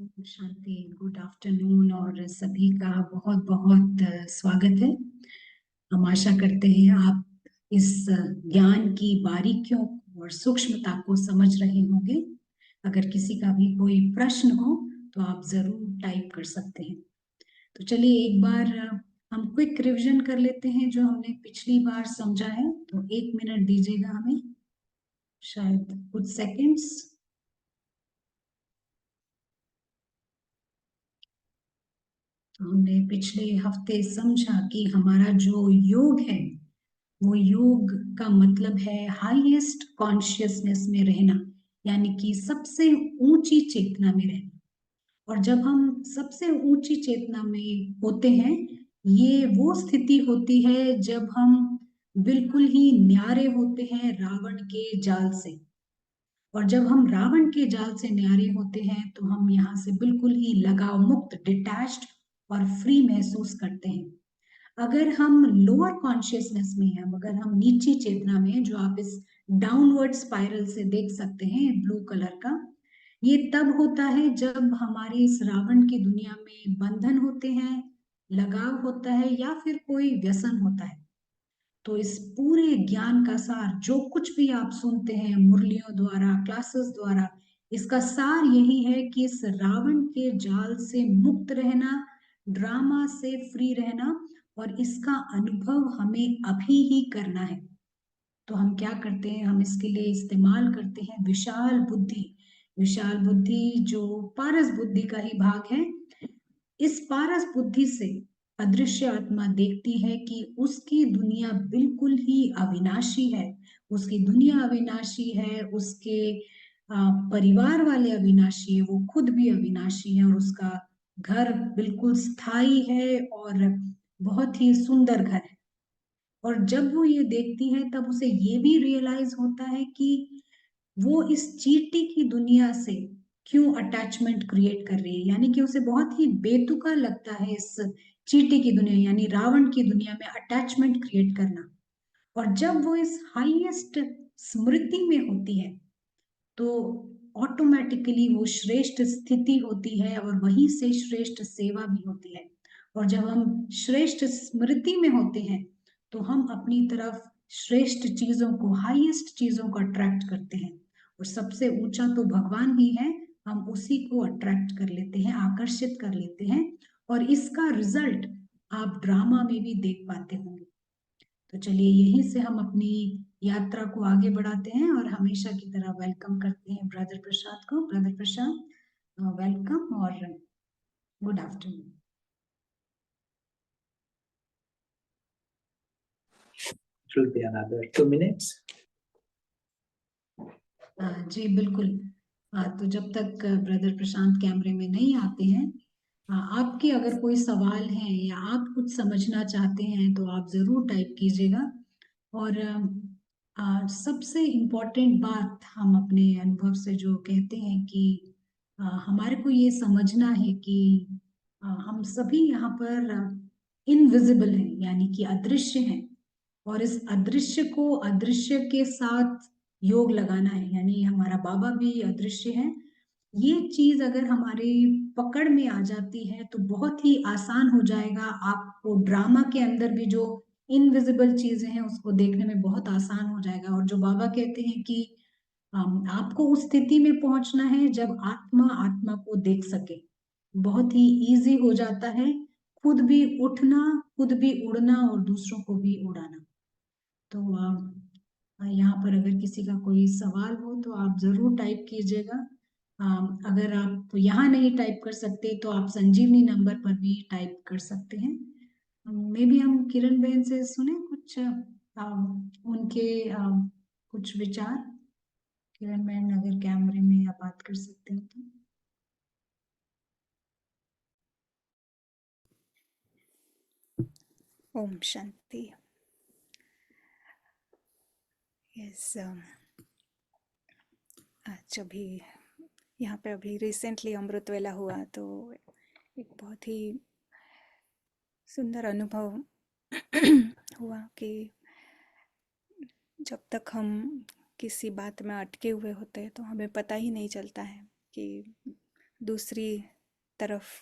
शांति, good afternoon और सभी का बहुत बहुत स्वागत है। हम आशा करते हैं आप इस ज्ञान की बारीकियों और सूक्ष्मता को समझ रहे होंगे। अगर किसी का भी कोई प्रश्न हो तो आप जरूर टाइप कर सकते हैं। तो चलिए एक बार हम क्विक रिवीजन कर लेते हैं जो हमने पिछली बार समझा है। तो 1 मिनट दीजिएगा हमें, शायद कुछ सेकंड्स। तो हमने पिछले हफ्ते समझा कि हमारा जो योग है वो योग का मतलब है हाईएस्ट कॉन्शियसनेस में रहना, यानी कि सबसे ऊंची चेतना में रहना। और जब हम सबसे ऊंची चेतना में होते हैं, ये वो स्थिति होती है जब हम बिल्कुल ही न्यारे होते हैं रावण के जाल से। और जब हम रावण के जाल से न्यारे होते हैं तो हम यहाँ से बिल्कुल ही लगाव मुक्त, डिटैच्ड और फ्री महसूस करते हैं। अगर हम लोअर कॉन्शियसनेस में हैं, अगर हम नीची चेतना में हैं, जो आप इस डाउनवर्ड स्पाइरल से देख सकते हैं ब्लू कलर का, ये तब होता है जब हमारे इस रावण की दुनिया में बंधन होते हैं, लगाव होता है या फिर कोई व्यसन होता है। तो इस पूरे ज्ञान का सार जो कुछ भी आप सुनते हैं मुरलियों द्वारा, क्लासेस द्वारा, इसका सार यही है कि इस रावण के जाल से मुक्त रहना, ड्रामा से फ्री रहना, और इसका अनुभव हमें अभी ही करना है। तो हम क्या करते हैं, हम इसके लिए इस्तेमाल करते हैं विशाल बुद्धि। विशाल बुद्धि जो पारस बुद्धि का ही भाग है। इस पारस बुद्धि से अदृश्य आत्मा देखती है कि उसकी दुनिया बिल्कुल ही अविनाशी है। उसकी दुनिया अविनाशी है, उसके परिवार वाले अविनाशी है, वो खुद भी अविनाशी है, और उसका घर बिल्कुल स्थायी है और बहुत ही सुंदर घर है। और जब वो ये देखती है तब उसे ये भी रियलाइज होता है कि वो इस चींटी की दुनिया से क्यों अटैचमेंट क्रिएट कर रही है, यानी कि उसे बहुत ही बेतुका लगता है इस चींटी की दुनिया यानी रावण की दुनिया में अटैचमेंट क्रिएट करना। और जब वो इस हाईएस्ट स्मृति में होती है तो ऑटोमेटिकली वो श्रेष्ठ स्थिति होती है और वहीं से श्रेष्ठ सेवा भी होती है। और जब हम श्रेष्ठ स्मृति में होते हैं तो हम अपनी तरफ श्रेष्ठ चीजों को, हाईएस्ट चीजों को अट्रैक्ट करते हैं। और सबसे ऊंचा तो भगवान ही है, हम उसी को अट्रैक्ट कर लेते हैं, आकर्षित कर लेते हैं। और इसका रिजल्ट आप ड्रामा में भी देख पाते होंगे। तो चलिए यहीं से हम अपनी यात्रा को आगे बढ़ाते हैं और हमेशा की तरह वेलकम करते हैं ब्रदर प्रशांत को। ब्रदर प्रशांत, वेलकम और good afternoon. It will be another 2 minutes. जी बिल्कुल। तो जब तक ब्रदर प्रशांत कैमरे में नहीं आते हैं, आपके अगर कोई सवाल है या आप कुछ समझना चाहते हैं तो आप जरूर टाइप कीजिएगा। और सबसे इम्पोर्टेंट बात हम अपने अनुभव से जो कहते हैं कि हमारे को ये समझना है कि हम सभी यहाँ पर इनविजिबल हैं, यानी कि अदृश्य हैं। और इस अदृश्य को अदृश्य के साथ योग लगाना है, यानी हमारा बाबा भी अदृश्य है। ये चीज अगर हमारे पकड़ में आ जाती है तो बहुत ही आसान हो जाएगा आपको ड्रामा के अंदर भी जो इनविजिबल चीजें हैं उसको देखने में बहुत आसान हो जाएगा। और जो बाबा कहते हैं कि आपको उस स्थिति में पहुंचना है जब आत्मा आत्मा को देख सके, बहुत ही इजी हो जाता है खुद भी उठना, खुद भी उड़ना और दूसरों को भी उड़ाना। तो यहाँ पर अगर किसी का कोई सवाल हो तो आप जरूर टाइप कीजिएगा। अगर आप तो यहाँ नहीं टाइप कर सकते तो आप संजीवनी नंबर पर भी टाइप कर सकते हैं। मे बी हम किरण बहन से सुने कुछ उनके कुछ विचार। किरण बहन अगर कैमरे में आप बात कर सकते हैं तो। ओम शांति। यस, आज अभी यहाँ पे अभी रिसेंटली अमृत वेला हुआ तो एक बहुत ही सुंदर अनुभव हुआ कि जब तक हम किसी बात में अटके हुए होते हैं तो हमें पता ही नहीं चलता है कि दूसरी तरफ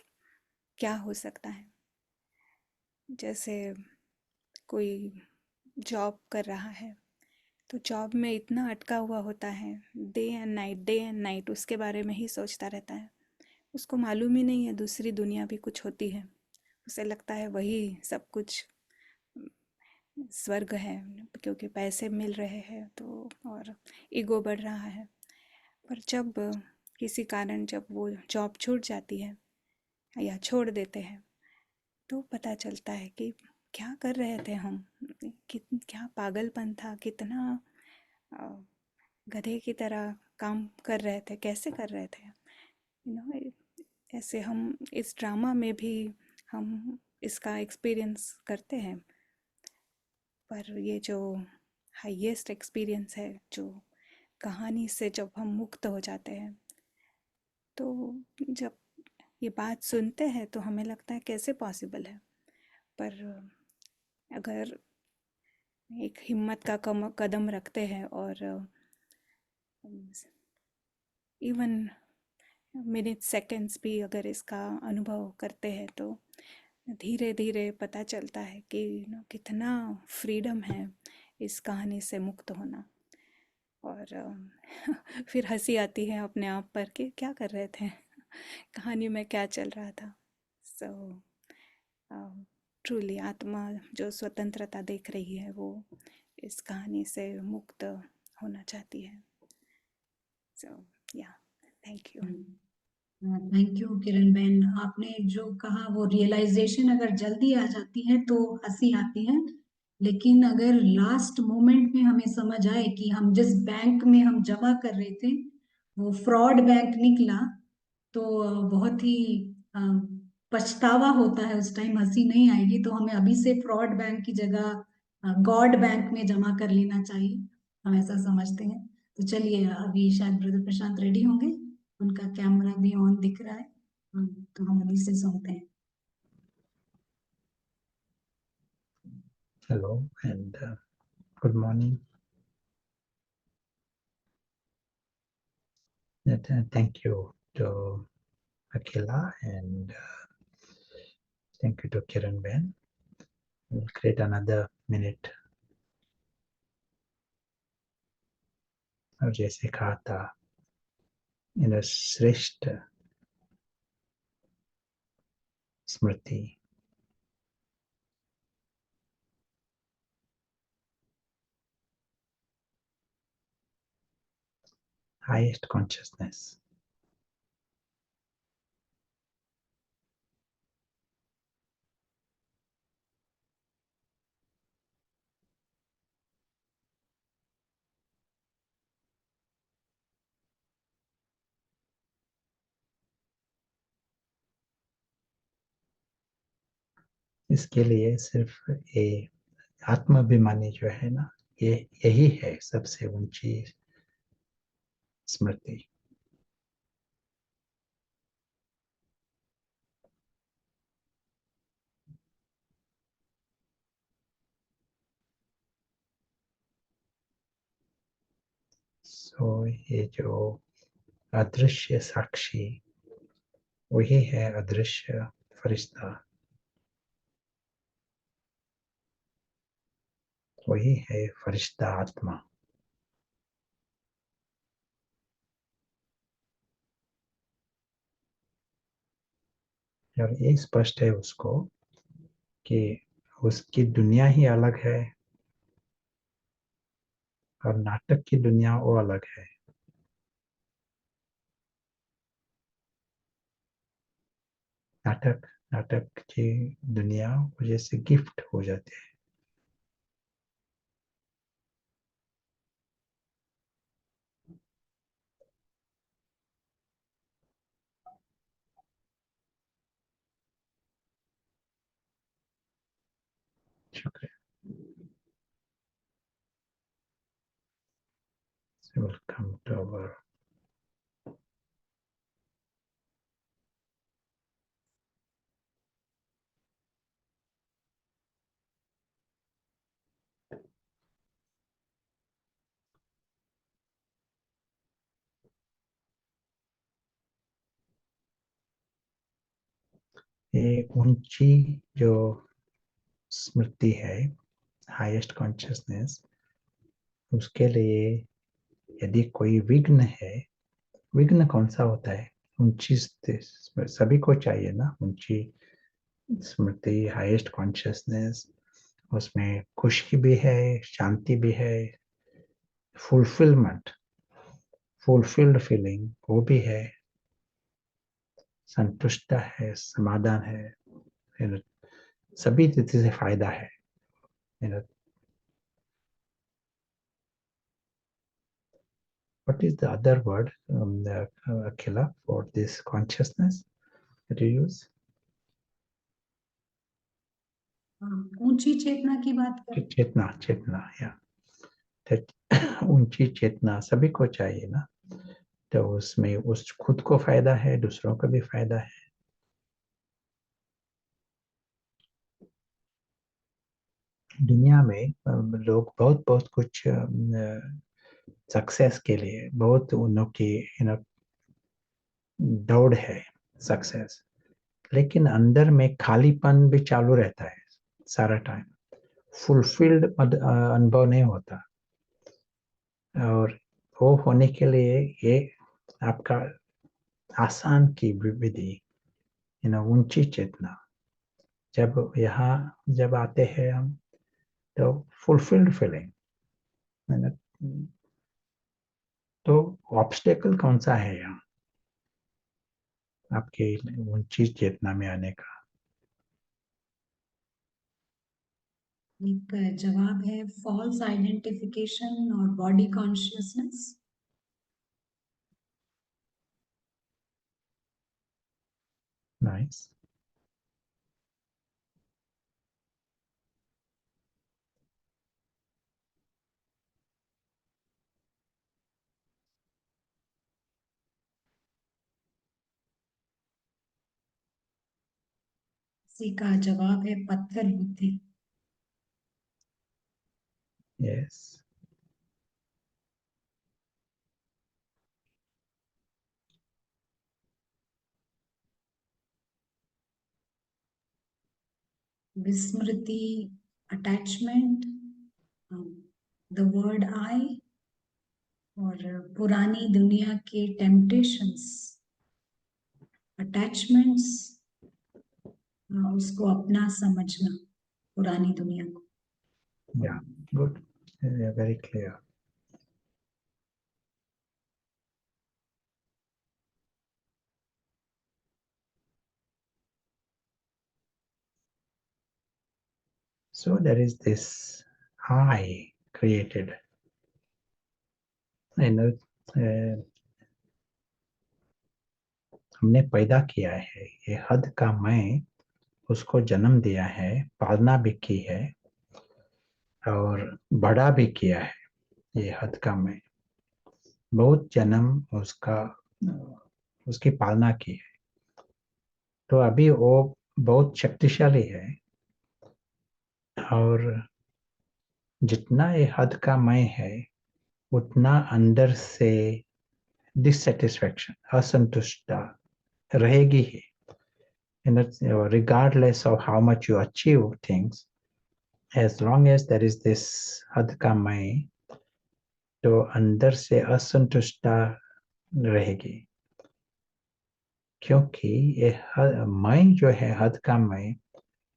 क्या हो सकता है। जैसे कोई जॉब कर रहा है तो जॉब में इतना अटका हुआ होता है, डे एंड नाइट उसके बारे में ही सोचता रहता है। उसको मालूम ही नहीं है दूसरी दुनिया भी कुछ होती है। उसे लगता है वही सब कुछ स्वर्ग है, क्योंकि पैसे मिल रहे हैं तो, और ईगो बढ़ रहा है। पर जब किसी कारण जब वो जॉब छूट जाती है या छोड़ देते हैं तो पता चलता है कि क्या कर रहे थे हम, क्या पागलपन था, कितना अ, गधे की तरह काम कर रहे थे, कैसे कर रहे थे। ऐसे हम इस ड्रामा में भी हम इसका एक्सपीरियंस करते हैं। पर ये जो हाईएस्ट एक्सपीरियंस है, जो कहानी से जब हम मुक्त हो जाते हैं, तो जब ये बात सुनते हैं तो हमें लगता है कैसे पॉसिबल है। पर अगर एक हिम्मत का कदम रखते हैं और इवन मिनट सेकंड्स भी अगर इसका अनुभव करते हैं तो धीरे धीरे पता चलता है कि कितना फ्रीडम है इस कहानी से मुक्त होना। और फिर हंसी आती है अपने आप पर कि क्या कर रहे थे, कहानी में क्या चल रहा था। सो ट्रूली आत्मा जो स्वतंत्रता देख रही है वो इस कहानी से मुक्त होना चाहती है। सो या, थैंक यू। थैंक यू किरण बहन, आपने जो कहा वो रियलाइजेशन अगर जल्दी आ जाती है तो हंसी आती है, लेकिन अगर लास्ट मोमेंट में हमें समझ आए कि हम जिस बैंक में हम जमा कर रहे थे वो फ्रॉड बैंक निकला, तो बहुत ही अ, पछतावा होता है। उस टाइम हंसी नहीं आएगी, तो हमें अभी से फ्रॉड बैंक की जगह गॉड बैंक में जमा कर लेना चाहिए, हम ऐसा समझते हैं। तो चलिए, अभी शायद ब्रदर प्रशांत रेडी होंगे, उनका कैमरा भी ऑन दिख रहा है। तो हम अभी से सुनते हैं। Hello and good morning. Thank you to Akila and thank you to Kiran Ben. We'll create another minute. और जैसे कहा था, श्रेष्ठ स्मृति highest consciousness. इसके लिए सिर्फ ये आत्माभिमानी जो है ना, ये यही है सबसे ऊंची स्मृति। ये जो अदृश्य साक्षी, वही है अदृश्य फरिश्ता, वही है फरिश्ता आत्मा। और ये स्पष्ट है उसको कि उसकी दुनिया ही अलग है और नाटक की दुनिया वो अलग है। नाटक नाटक की दुनिया जैसे गिफ्ट हो जाते हैं। शुक्रिया। वेलकम टू अवर ये ऊंची जो स्मृति है, हाईएस्ट कॉन्शियसनेस, उसके लिए यदि कोई विघ्न है, विघ्न कौन सा होता है? ऊंची सभी को चाहिए ना ऊंची स्मृति, हाईएस्ट कॉन्शियसनेस, उसमें खुशी भी है, शांति भी है, फुलफिलमेंट, फुलफिल्ड फीलिंग वो भी है, संतुष्ट है, समाधान है, सभी रीति से फायदा है। What is the other word, Akhila, for this consciousness that you use? ऊंची चेतना की बात करें। चेतना, चेतना, या ऊंची चेतना सभी को चाहिए ना, तो उसमें उस खुद को फायदा है, दूसरों को भी फायदा है। दुनिया में लोग बहुत बहुत कुछ सक्सेस के लिए बहुत उनकी दौड़ है सक्सेस, लेकिन अंदर में खालीपन भी चालू रहता है सारा टाइम, फुलफिल्ड अनुभव नहीं होता। और वो होने के लिए ये आपका आसान की विधि, ऊंची चेतना, जब आते हैं हम, तो फुलफिल्ड फीलिंग, तो ऑब्स्टेकल कौन सा है यहाँ आपके ऊंची चेतना में आने का? एक जवाब है फॉल्स आइडेंटिफिकेशन और बॉडी कॉन्शियसनेस। नाइस। इसी का जवाब है पत्थर बुद्धि। यस। विस्मृति, अटैचमेंट, द वर्ड आई, और पुरानी दुनिया के टेम्पटेशंस, अटैचमेंट्स, उसको अपना समझना, पुरानी दुनिया को। या good, very clear. So there is this I created, हमने पैदा किया है, ये हद का मैं उसको जन्म दिया है, पालना भी की है और बड़ा भी किया है। ये हद का मैं बहुत जन्म उसकी पालना की है, तो अभी वो बहुत शक्तिशाली है। और जितना ये हद का मैं है, उतना अंदर से डिससेटिस्फैक्शन, असंतुष्टता रहेगी ही। Regardless of how much you achieve things, as long as there is this हद का मैं, तो अंदर से असंतुष्टता रहेगी, क्योंकि ये मैं जो है, हद का मैं,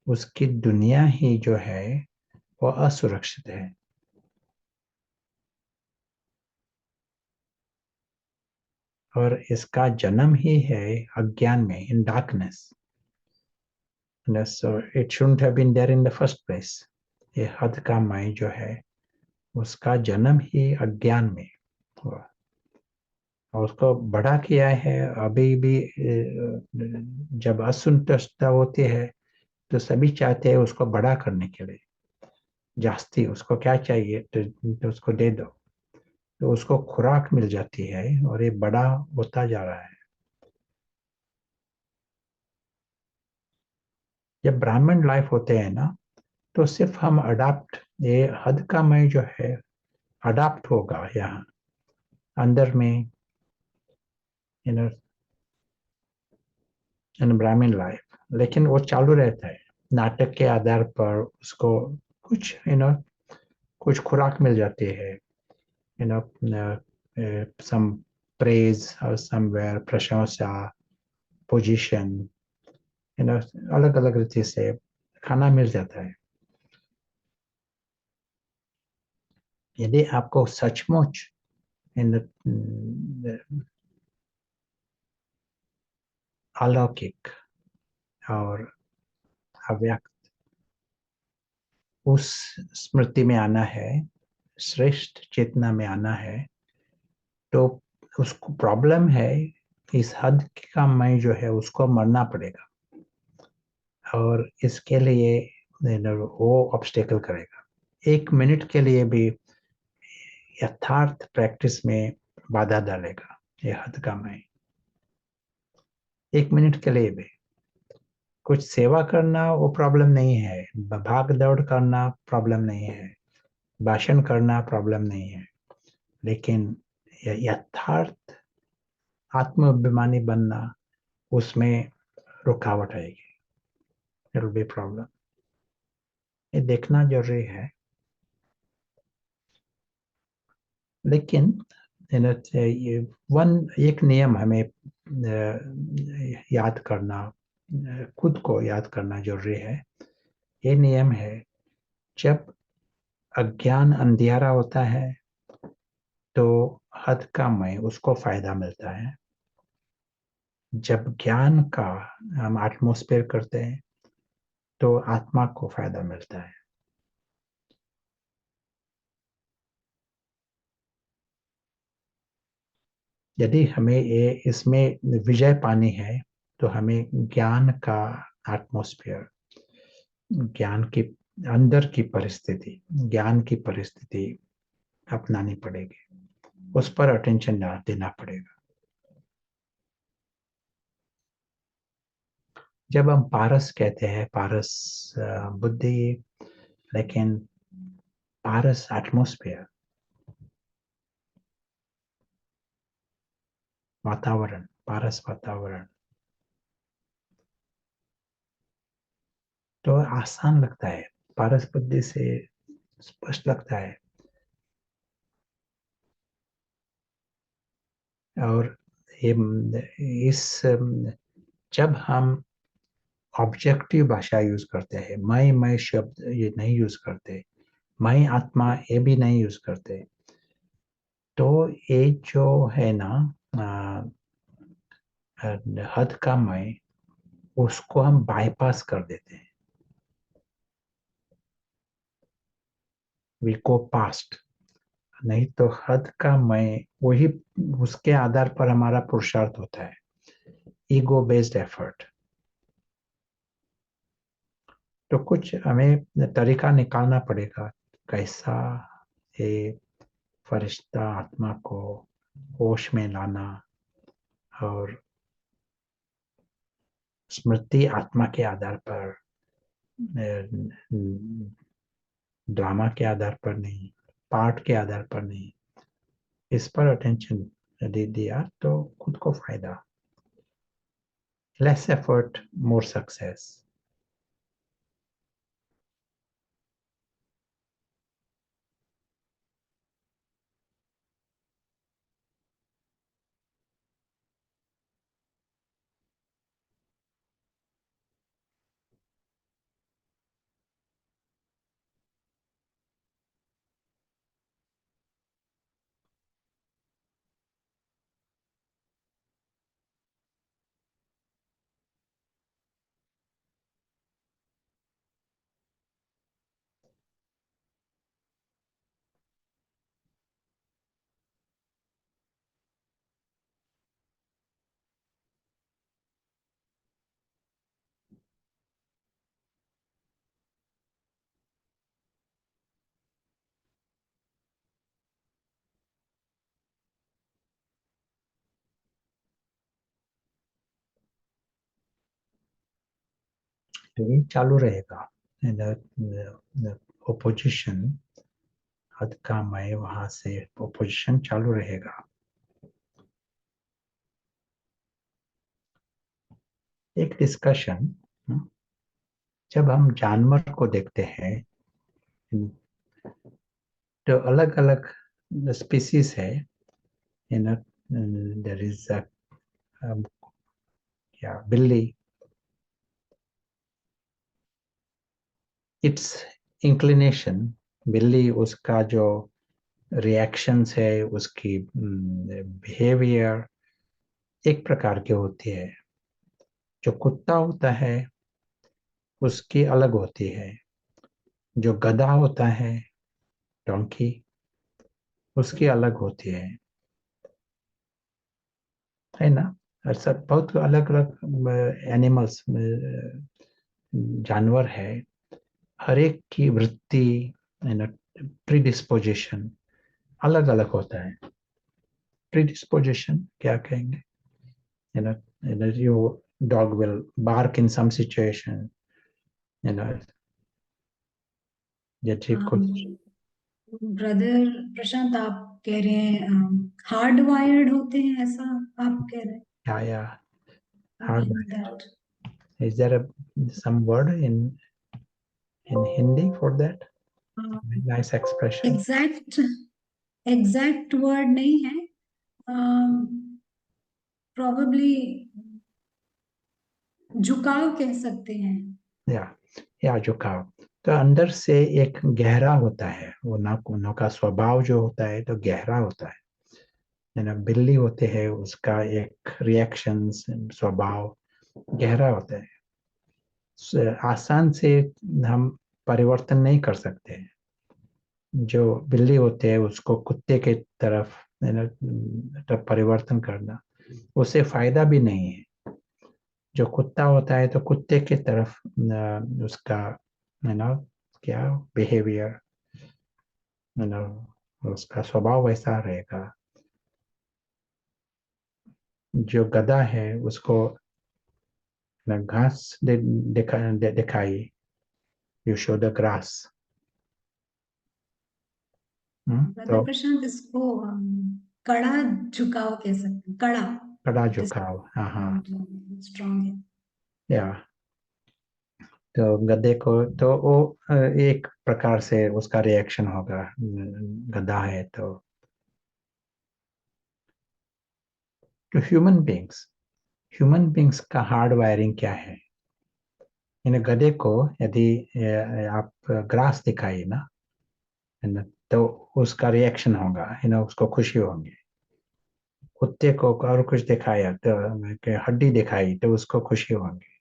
उसकी दुनिया ही जो है वो असुरक्षित है। और इसका जन्म ही है अज्ञान में, in darkness. So it shouldn't have been there in the first place. ये हद का मैं जो है, उसका जन्म ही अज्ञान में हुआ और उसको बड़ा किया है। अभी भी जब असंतुष्टता होती है, तो सभी चाहते हैं उसको बड़ा करने के लिए, जास्ती उसको क्या चाहिए तो उसको दे दो, तो उसको खुराक मिल जाती है और ये बड़ा होता जा रहा है। जब ब्राह्मण लाइफ होते हैं ना, तो सिर्फ हम अडाप्ट, ये हद का मैं जो है अडाप्ट होगा यहाँ अंदर में, इन ब्राह्मण लाइफ, लेकिन वो चालू रहता है। नाटक के आधार पर उसको कुछ कुछ खुराक मिल जाती है, सम प्रेज और समवेयर, प्रशंसा, पोजीशन, अलग अलग रीति से खाना मिल जाता है। यदि आपको सचमुच इन अलौकिक और अव्यक्त उस स्मृति में आना है, श्रेष्ठ चेतना में आना है, तो उसको प्रॉब्लम है, इस हद का मैं जो है उसको मरना पड़ेगा, और इसके लिए वो ऑब्स्टेकल करेगा। 1 मिनट के लिए भी यथार्थ प्रैक्टिस में बाधा डालेगा ये हद का मैं। 1 मिनट के लिए भी कुछ सेवा करना वो प्रॉब्लम नहीं है, भाग दौड़ करना प्रॉब्लम नहीं है, भाषण करना प्रॉब्लम नहीं है, लेकिन यथार्थ आत्माभिमानी बनना, उसमें रुकावट आएगी, इट विल बी प्रॉब्लम। ये देखना जरूरी है। लेकिन एक नियम हमें याद करना, खुद को याद करना जरूरी है। ये नियम है, जब अज्ञान अंधियारा होता है तो हद का मैं उसको फायदा मिलता है। जब ज्ञान का हम एटमॉस्फेयर करते हैं तो आत्मा को फायदा मिलता है। यदि हमें ये इसमें विजय पानी है तो हमें ज्ञान का एटमॉस्फेयर, ज्ञान की अंदर की परिस्थिति, ज्ञान की परिस्थिति अपनानी पड़ेगी, उस पर अटेंशन देना पड़ेगा। जब हम पारस कहते हैं, पारस बुद्धि, लेकिन पारस एटमॉस्फेयर, वातावरण, पारस वातावरण, तो आसान लगता है, पारस बुद्धि से स्पष्ट लगता है। और ये इस जब हम ऑब्जेक्टिव भाषा यूज करते हैं, मैं शब्द ये नहीं यूज करते, मैं आत्मा ये भी नहीं यूज करते, तो ये जो है ना हद का मैं, उसको हम बाईपास कर देते हैं, वी गो पास्ट। नहीं तो हद का मैं वही, उसके आधार पर हमारा पुरुषार्थ होता है, ईगो बेस्ड एफर्ट। तो कुछ हमें तरीका निकालना पड़ेगा, कैसा ये फरिश्ता आत्मा को होश में लाना, और स्मृति आत्मा के आधार पर, ड्रामा के आधार पर नहीं, पाठ के आधार पर नहीं, इस पर अटेंशन दे दिया तो खुद को फायदा। Less effort, more success. तो ये चालू रहेगा, ओपोजिशन, हद का मैं वहां से ओपोजिशन चालू रहेगा। एक डिस्कशन, जब हम जानवर को देखते हैं तो अलग अलग स्पीसीज है, देयर इज बिल्ली, इट्स इंक्लिनेशन, बिल्ली उसका जो रिएक्शंस है, उसकी बिहेवियर एक प्रकार की होती है। जो कुत्ता होता है उसकी अलग होती है। जो गधा होता है, डोंकी, उसकी अलग होती है ना। और सब बहुत अलग अलग एनिमल्स, जानवर है, हर एक की वृत्ति, प्रीडिस्पोजिशन अलग अलग होता है। प्रीडिस्पोजिशन क्या कहेंगे? you know, your dog will bark in some situation, you know, that he could, brother Prashant, आप कह रहे हैं हार्ड वायर्ड होते हैं, ऐसा आप कह रहे हैं? yeah, hard. That Is there some word in Hindi for that? Nice expression. Exact word नहीं है, प्रोबेबली झुकाव कह सकते हैं। या झुकाव तो अंदर से एक गहरा होता है, वो नाखूनों का स्वभाव जो होता है तो गहरा होता है ना। बिल्ली होते हैं, उसका एक रिएक्शन स्वभाव गहरा होता है, आसान से हम परिवर्तन नहीं कर सकते। जो बिल्ली होते हैं उसको कुत्ते के तरफ परिवर्तन करना, उससे फायदा भी नहीं है। जो कुत्ता होता है तो कुत्ते के तरफ उसका क्या बिहेवियर, उसका स्वभाव वैसा रहेगा। जो गधा है उसको घास दिखाई, you show the grass. Brother तो प्रशांत, इसको कड़ा झुकाव कह सकते हैं, कड़ा कड़ा झुकाव, हाँ स्ट्रॉन्ग है। या तो गधे को तो वो एक प्रकार से उसका रिएक्शन होगा, गधा है तो ह्यूमन बींग्स का हार्ड वायरिंग क्या है? इन गधे को यदि आप ग्रास दिखाइए ना, है ना, तो उसका रिएक्शन होगा, उसको खुशी होगी। कुत्ते को और कुछ दिखाया तो हड्डी दिखाई तो उसको खुशी होगी।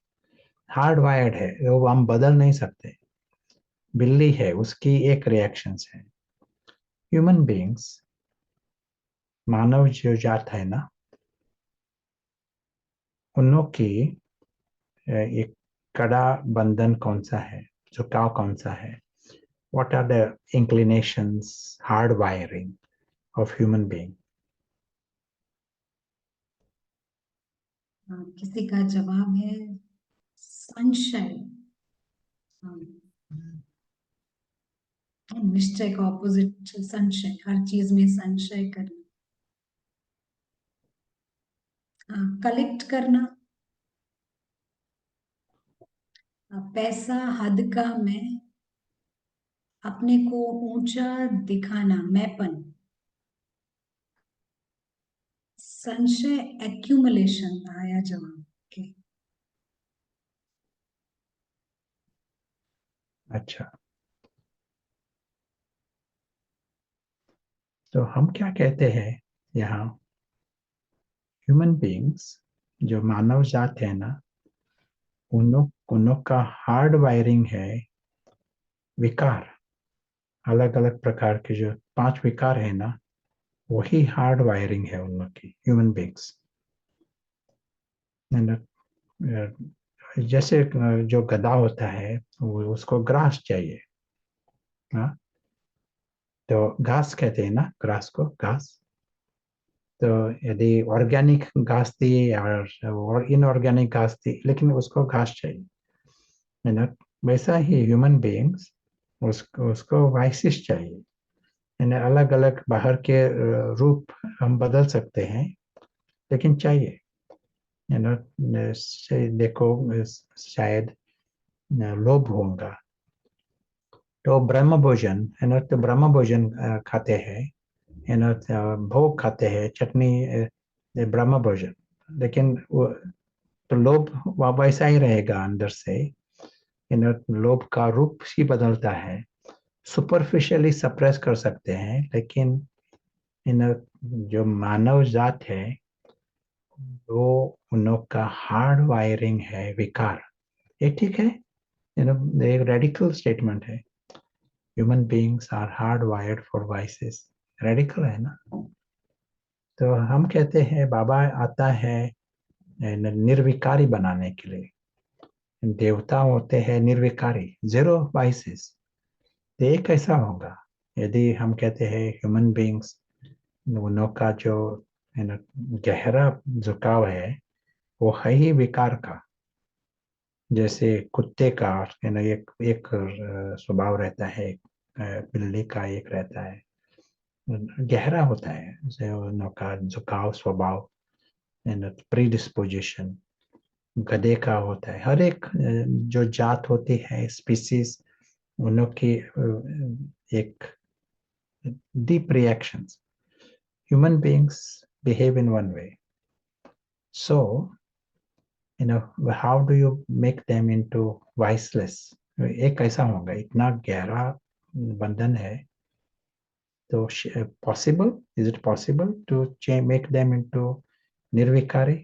हार्ड वायर्ड है वो, हम बदल नहीं सकते। बिल्ली है, उसकी एक रिएक्शंस है। ह्यूमन बीइंग्स, मानव जो जात है ना, उनों की एक कड़ा बंधन कौन सा है, झुकाव कौन सा है? What are the inclinations, hard wiring of human being? किसी का जवाब है संशय। निश्चय का ऑपोजिट संशय, हर चीज में संशय करना, कलेक्ट करना, पैसा, हद का मैं, अपने को ऊंचा दिखाना, मैंपन, संशय, एक्यूमुलेशन आया जवाब के। अच्छा, तो हम क्या कहते हैं यहाँ? ह्यूमन बीइंग्स, जो मानव जात है ना, उनों का हार्ड वायरिंग है विकार। अलग अलग प्रकार के जो 5 विकार है ना, वही हार्ड वायरिंग है उन लोग की, ह्यूमन बीइंग्स। जैसे जो गधा होता है वो उसको ग्रास चाहिए, हाँ, तो घास कहते हैं ना ग्रास को, घास। तो यदि ऑर्गेनिक घास दी और इनऑर्गेनिक घास दी, लेकिन उसको घास चाहिए, है ना। वैसा ही ह्यूमन बीइंग्स, उसको वाइसिस चाहिए, यानी अलग अलग बाहर के रूप हम बदल सकते हैं, लेकिन चाहिए। से देखो शायद लोभ होगा तो ब्रह्म भोजन तो ब्रह्म भोजन खाते हैं भोग खाते हैं चटनी ब्रह्म भोजन लेकिन तो लोभ वैसा ही रहेगा अंदर से लोभ का रूप ही बदलता है सुपरफिशियली सप्रेस कर सकते हैं लेकिन जो मानव जात है वो उन लोग का हार्ड वायरिंग है विकार ये ठीक है एक रेडिकल स्टेटमेंट है human beings are hard wired for vices radical है ना तो हम कहते हैं बाबा आता है निर्विकारी बनाने के लिए देवता होते हैं निर्विकारी जीरो वाइसेस तो ये कैसा होगा यदि हम कहते हैं ह्यूमन बीइंग्स दोनों का जो गहरा झुकाव है वो है ही विकार का जैसे कुत्ते का एक स्वभाव रहता है बिल्ली का एक रहता है गहरा होता है जैसे उनका झुकाव स्वभाव प्री डिस्पोजिशन गधे का होता है हर एक जो जात होती है स्पीसीज उनकी एक deep reactions. Human beings behave in one way. So, how do you make them into viceless? एक कैसा होगा इतना गहरा बंधन है तो possible is it possible to make them into निर्विकारी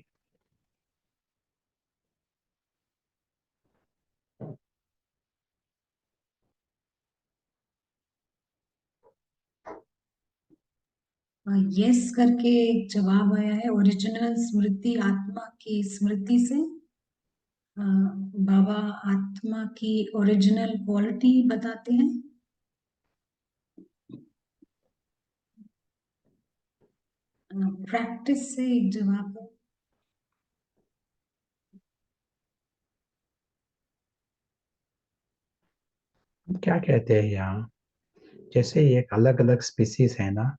यस करके एक जवाब आया है ओरिजिनल स्मृति आत्मा की स्मृति से बाबा आत्मा की ओरिजिनल क्वालिटी बताते हैं प्रैक्टिस से एक जवाब है क्या कहते हैं यहाँ जैसे एक अलग अलग स्पीसीज है ना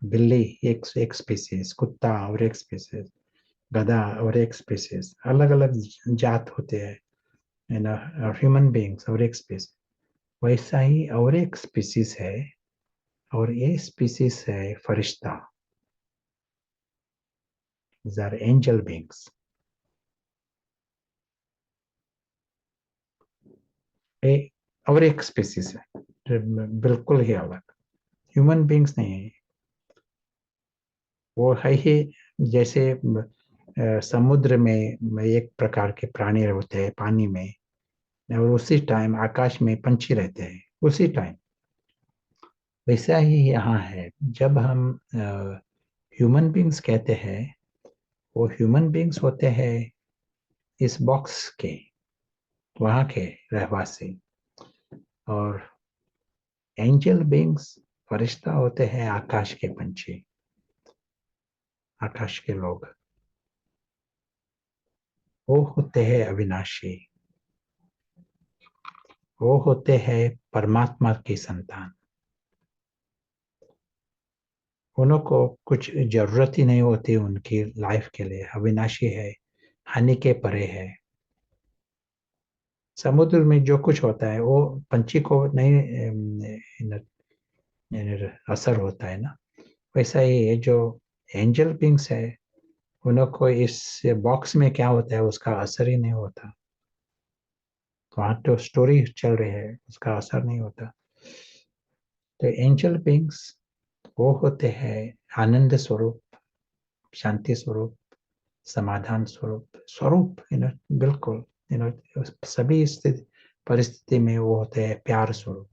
बिल्ली एक स्पीसीज कुत्ता और एक स्पीसीज गधा और एक स्पीसीज अलग अलग जात होते हैं ह्यूमन बींग्स और एक स्पीसीज वैसा ही और एक स्पीसीज है और ये स्पीसीज है फरिश्ता आर एंजल बींग्स ये और एक स्पीसीज है बिल्कुल ही अलग ह्यूमन बींग्स नहीं है वो है ही जैसे समुद्र में एक प्रकार के प्राणी होते हैं पानी में और उसी टाइम आकाश में पंछी रहते हैं उसी टाइम वैसा ही यहाँ है जब हम ह्यूमन बींग्स कहते हैं वो ह्यूमन बींग्स होते हैं इस बॉक्स के वहाँ के रहवासी और एंजल बींग्स फरिश्ता होते हैं आकाश के पंछी आकाश के लोग वो होते हैं अविनाशी वो होते हैं परमात्मा की संतान उनको कुछ जरूरत ही नहीं होती उनकी लाइफ के लिए अविनाशी है हानि के परे है समुद्र में जो कुछ होता है वो पंछी को नहीं असर होता है ना वैसा ही है जो एंजल बींग्स है उनको इस बॉक्स में क्या होता है उसका असर ही नहीं होता वहां तो स्टोरी चल रही है उसका असर नहीं होता तो एंजल बींग्स वो होते हैं आनंद स्वरूप शांति स्वरूप समाधान स्वरूप स्वरूप बिल्कुल सभी स्थिति परिस्थिति में वो होते हैं प्यार स्वरूप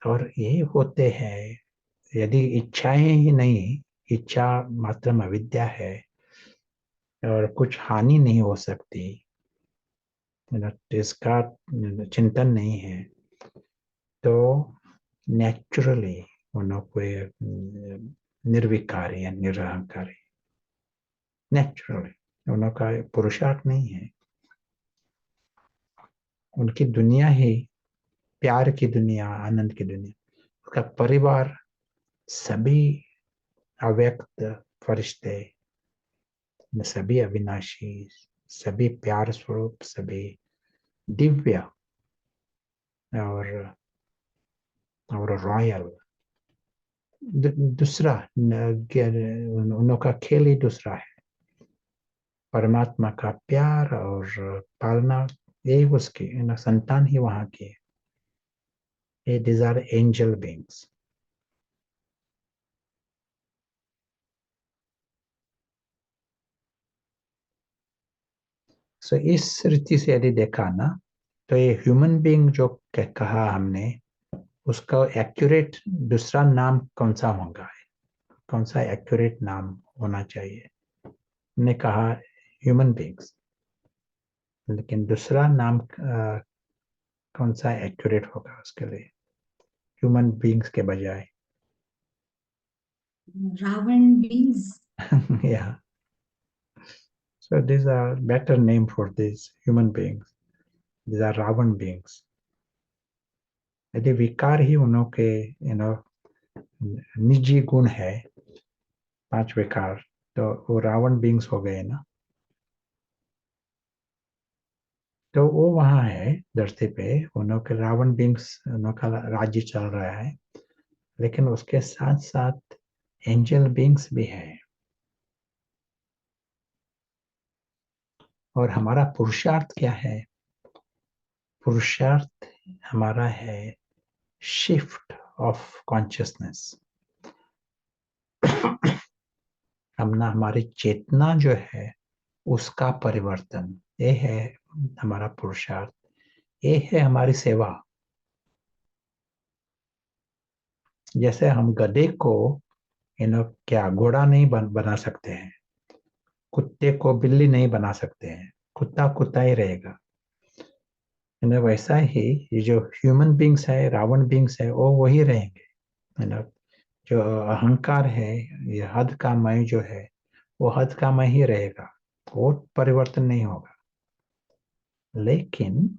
और ये होते हैं यदि इच्छाएं ही नहीं इच्छा मात्र अविद्या है और कुछ हानि नहीं हो सकती इसका चिंतन नहीं है तो नेचुरली उनको निर्विकारी या निरहंकारी नेचुरली उनका पुरुषार्थ नहीं है उनकी दुनिया ही प्यार की दुनिया आनंद की दुनिया उसका परिवार सभी अव्यक्त फरिश्ते, सभी अविनाशी, सभी प्यार स्वरूप, सभी दिव्य और रॉयल। दूसरा उनका खेल ही दूसरा है। परमात्मा का प्यार और पालना, ये उसकी संतान ही वहां की है। These are angel beings. So इस रीति से यदि देखा ना, तो ये ह्यूमन बीइंग जो कहा हमने, उसका एक्यूरेट दूसरा नाम कौन सा होगा, कौन सा एक्यूरेट नाम होना चाहिए? हमने कहा ह्यूमन बीइंग्स, लेकिन दूसरा नाम कौन सा एक्यूरेट होगा उसके लिए, ह्यूमन बीइंग्स के बजाय? Ravan beings. Yeah. So these are better name for these human beings. These are Ravan beings. यदि विकार ही उन्हों के निजी गुण है, 5 विकार, तो वो रावण बींग्स हो गए ना। तो वो वहां है धरती पे, उन्हों के रावण बींग्स, उन्हों का राज्य चल रहा है, लेकिन उसके साथ साथ एंजल बींग्स भी है। और हमारा पुरुषार्थ क्या है? पुरुषार्थ हमारा है शिफ्ट ऑफ कॉन्शियसनेस। हमारी चेतना जो है उसका परिवर्तन, ये है हमारा पुरुषार्थ, ये है हमारी सेवा। जैसे हम गधे को क्या घोड़ा नहीं बना सकते हैं, कुत्ते को बिल्ली नहीं बना सकते हैं, कुत्ता कुत्ता ही रहेगा। वैसा ही ये जो ह्यूमन बींग्स है, रावण बींग्स है, वो वही रहेंगे। जो अहंकार है, ये हद का मैं जो है, वो हद का मैं ही रहेगा, वो परिवर्तन नहीं होगा। लेकिन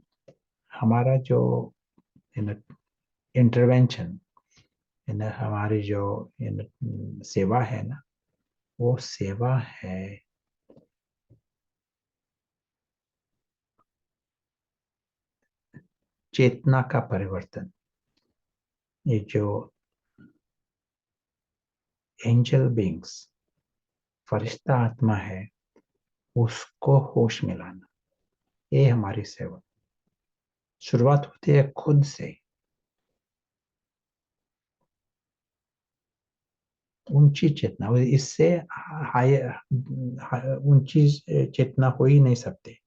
हमारा जो इंटरवेंशन, हमारी जो सेवा है ना, वो सेवा है चेतना का परिवर्तन। ये जो एंजल बींग्स, फरिश्ता आत्मा है, उसको होश मिलाना, ये हमारी सेवा। शुरुआत होती है खुद से। ऊंची चेतना, इससे ऊंची चेतना हो ही नहीं सकती।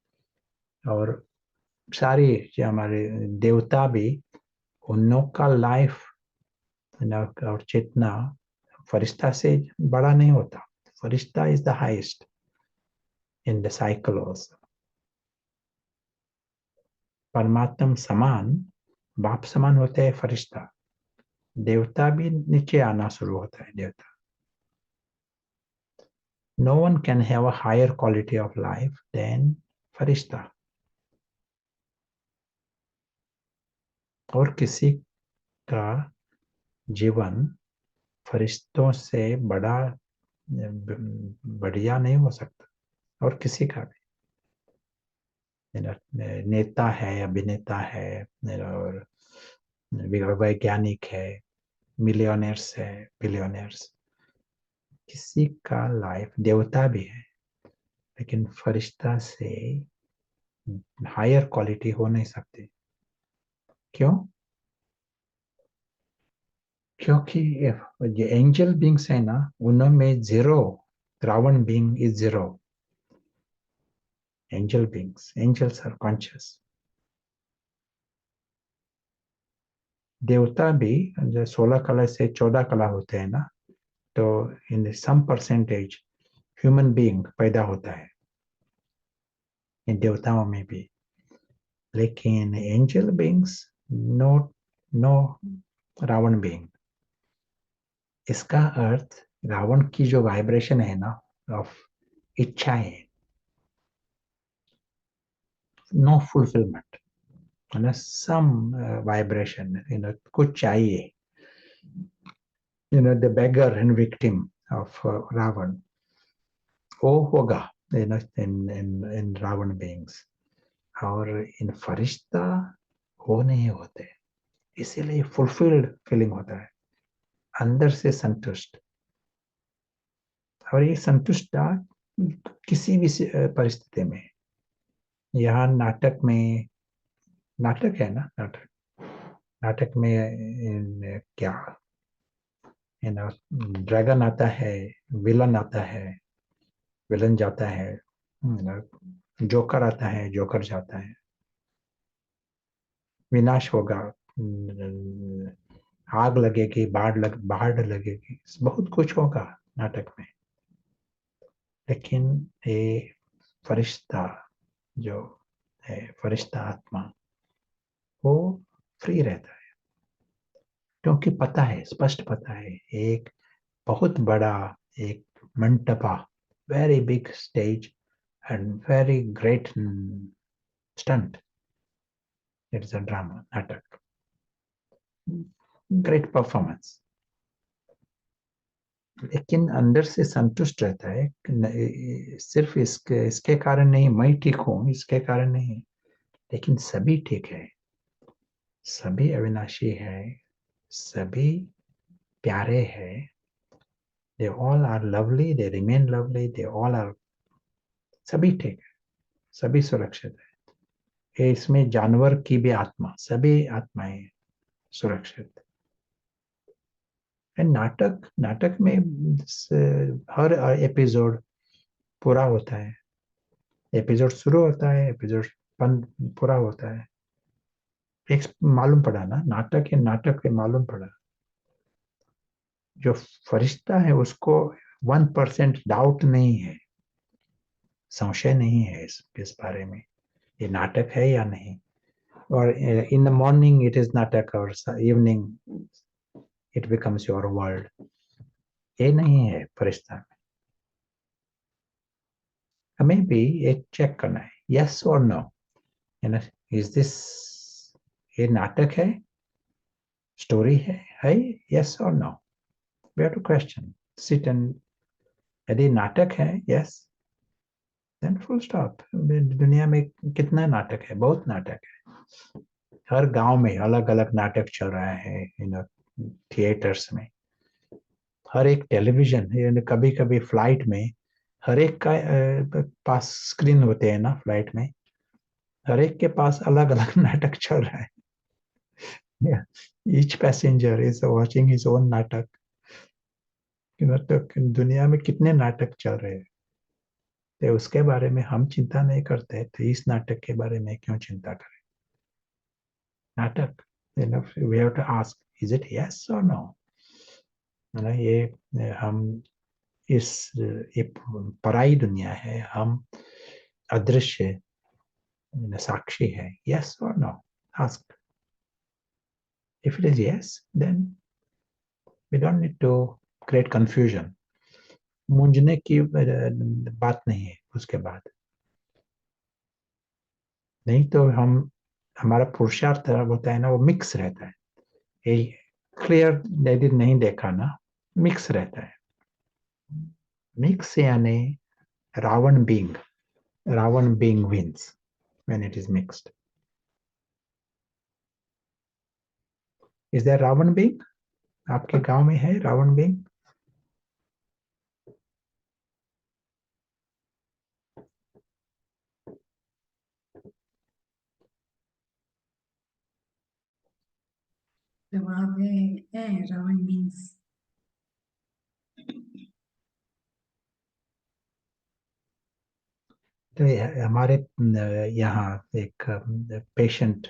और सारी जो हमारे देवता भी, उन का लाइफ और चेतना फरिश्ता से बड़ा नहीं होता। फरिश्ता is the highest in the cycle also. परमात्मा समान, बाप समान होते हैं फरिश्ता। देवता भी नीचे आना शुरू होता है। देवता, no one can have a higher quality of life than फरिश्ता। और किसी का जीवन फरिश्तों से बढ़िया नहीं हो सकता। और किसी का भी, नेता है, अभिनेता है, और वैज्ञानिक है, मिलियनर्स है, बिलियनर्स, किसी का लाइफ, देवता भी है, लेकिन फरिश्ता से हायर क्वालिटी हो नहीं सकती। क्यों? क्योंकि जो एंजल बींग्स है ना, उनमें zero, Ravan being is zero. Angel beings, angels are conscious. देवता भी जो 16 कला से 14 कला होते हैं ना, तो in some percentage human being पैदा होता है इन देवताओं में भी। लेकिन angel beings, no no Ravan being. इसका अर्थ, रावण की जो वाइब्रेशन है ना, ऑफ इच्छाएं, नो फुलफिलमेंट, सम वाइब्रेशन, कुछ चाहिए। The beggar and victim of Ravan, वो होगा इन रावण बीइंग्स, और इन फरिश्ता वो नहीं होते, इसीलिए फुलफिल्ड फीलिंग होता है, अंदर से संतुष्ट। और ये संतुष्टता किसी भी परिस्थिति में, यहाँ नाटक में, नाटक है ना, नाटक, नाटक में क्या ड्रैगन आता है, विलन आता है, विलन जाता है, जोकर आता है, जोकर जाता है, विनाश होगा, आग लगेगी, बाढ़ लगेगी, बहुत कुछ होगा नाटक में। लेकिन ये फरिश्ता जो है, फरिश्ता आत्मा, वो फ्री रहता है, क्योंकि पता है, स्पष्ट पता है, एक बहुत बड़ा एक मंटपा, very big stage and very great stunt, it is a drama, नाटक, ग्रेट परफॉर्मेंस। लेकिन अंदर से संतुष्ट रहता है, सिर्फ इसके कारण नहीं, मैं ठीक हूं इसके कारण नहीं, लेकिन सभी ठीक है, सभी अविनाशी है, सभी प्यारे हैं, they all are lovely, they remain lovely, they all are, सभी ठीक है, सभी सुरक्षित है। ये इसमें जानवर की भी आत्मा, सभी आत्माएं सुरक्षित। नाटक, नाटक में हर एपिसोड पूरा होता है, एपिसोड शुरू होता है, एपिसोड पूरा होता है। एक मालूम पड़ा ना, नाटक है, नाटक है, मालूम पड़ा। जो फरिश्ता है उसको 1% डाउट नहीं है, संशय नहीं है इस बारे में, ये नाटक है या नहीं। और in the morning it is नाटक, और evening it becomes your world, ये नहीं है फरिश्ता में। हमें भी एक चेक करना है, यस और नो, इज दिस, ये नाटक है, स्टोरी है, यस और no, we have to question, sit and, यदि नाटक है, यस, देन फुल स्टॉप। दुनिया में कितना नाटक है, बहुत नाटक है, हर गांव में अलग अलग नाटक चल रहा है, थिएटर्स में, हर एक टेलीविजन, कभी कभी फ्लाइट में, हर एक का पास स्क्रीन होते हैं ना फ्लाइट में, हर एक के पास अलग अलग नाटक चल रहा है, each passenger is watching his own नाटक। तो दुनिया में कितने नाटक चल रहे हैं, तो उसके बारे में हम चिंता नहीं करते, तो इस नाटक के बारे में क्यों चिंता करें। नाटक, we have to ask, is it yes और नो। ये हम इस, ये पराई दुनिया है, हम अदृश्य साक्षी है, यस और no, ask. If it is yes, then we don't need to create confusion, मूंझने की बात नहीं है उसके बाद। नहीं तो हम, हमारा पुरुषार्थ होता है ना, वो मिक्स रहता है, ये क्लियर यदि नहीं देखा ना, मिक्स रहता है। मिक्स यानी Ravan being, Ravan being wins when it is mixed. Is there Ravan being? आपके गांव में है रावण बीइंग? जवाब है रावण मीन्स, तो हमारे यहाँ एक पेशेंट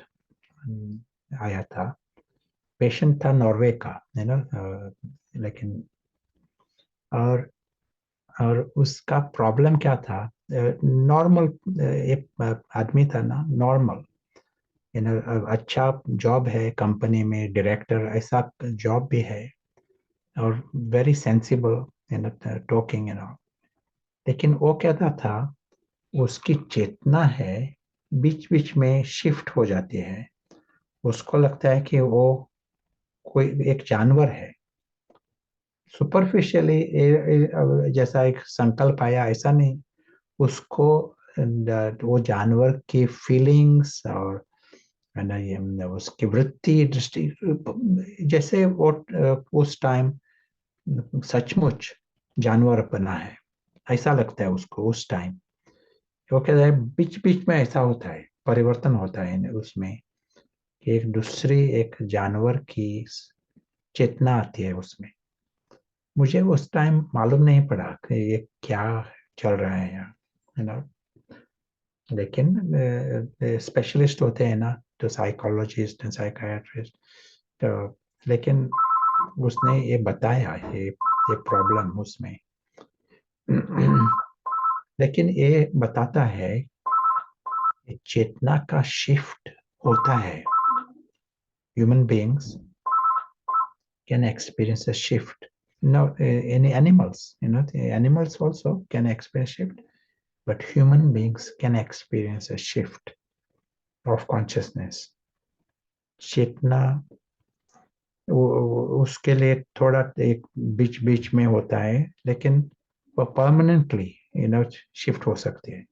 आया था, पेशेंट था नॉर्वे का, है ना, लेकिन और उसका प्रॉब्लम क्या था, नॉर्मल एक आदमी था ना, नॉर्मल, अच्छा जॉब है कंपनी में, डायरेक्टर ऐसा जॉब भी है, और very sensible in talking and all. लेकिन वो कहता था, उसकी चेतना है बीच बीच में शिफ्ट हो जाती है, उसको लगता है कि वो कोई एक जानवर है, सुपरफिशियली जैसा एक संकल्प आया ऐसा नहीं, उसको वो जानवर की फीलिंग्स और है ना ये उसकी वृत्ति दृष्टि जैसे वो उस टाइम सचमुच जानवर बना है ऐसा लगता है उसको उस टाइम। वो कहता है बीच बीच में ऐसा होता है, परिवर्तन होता है उसमें कि एक दूसरी एक जानवर की चेतना आती है उसमें। मुझे उस टाइम मालूम नहीं पड़ा कि ये क्या चल रहा है यहाँ, है ना। लेकिन स्पेशलिस्ट होते हैं ना, तो साइकोलॉजिस्ट एंड साइकाट्रिस्ट, तो लेकिन उसने ये बताया ये प्रॉब्लम उसमें। लेकिन ये बताता है कि चेतना का शिफ्ट होता है। Human beings can experience a shift. No, any animals, the animals also can experience shift, but human beings can experience a shift of consciousness. चेतना उसके लिए थोड़ा एक बीच बीच में होता है, लेकिन वो परमानेंटली शिफ्ट हो सकती है।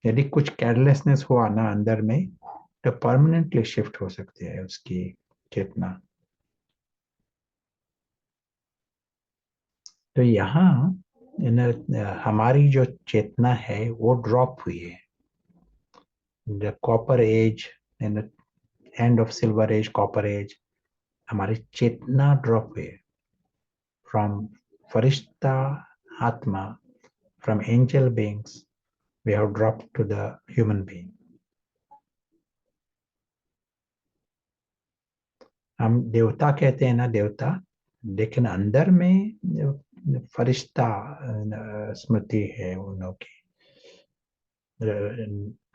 यदि कुछ केयरलेसनेस हुआ ना अंदर में, तो परमानेंटली शिफ्ट हो सकती है उसकी चेतना। तो यहाँ हमारी जो चेतना है वो ड्रॉप हुई है। The copper age, in end of silver age, copper age, हमारी चेतना ड्रॉप हुई है फ्रॉम फरिश्ता आत्मा, from angel beings we have drop to the human being. हम देवता कहते हैं ना, देवता, लेकिन अंदर में फरिश्ता स्मृति है उन लोगों की।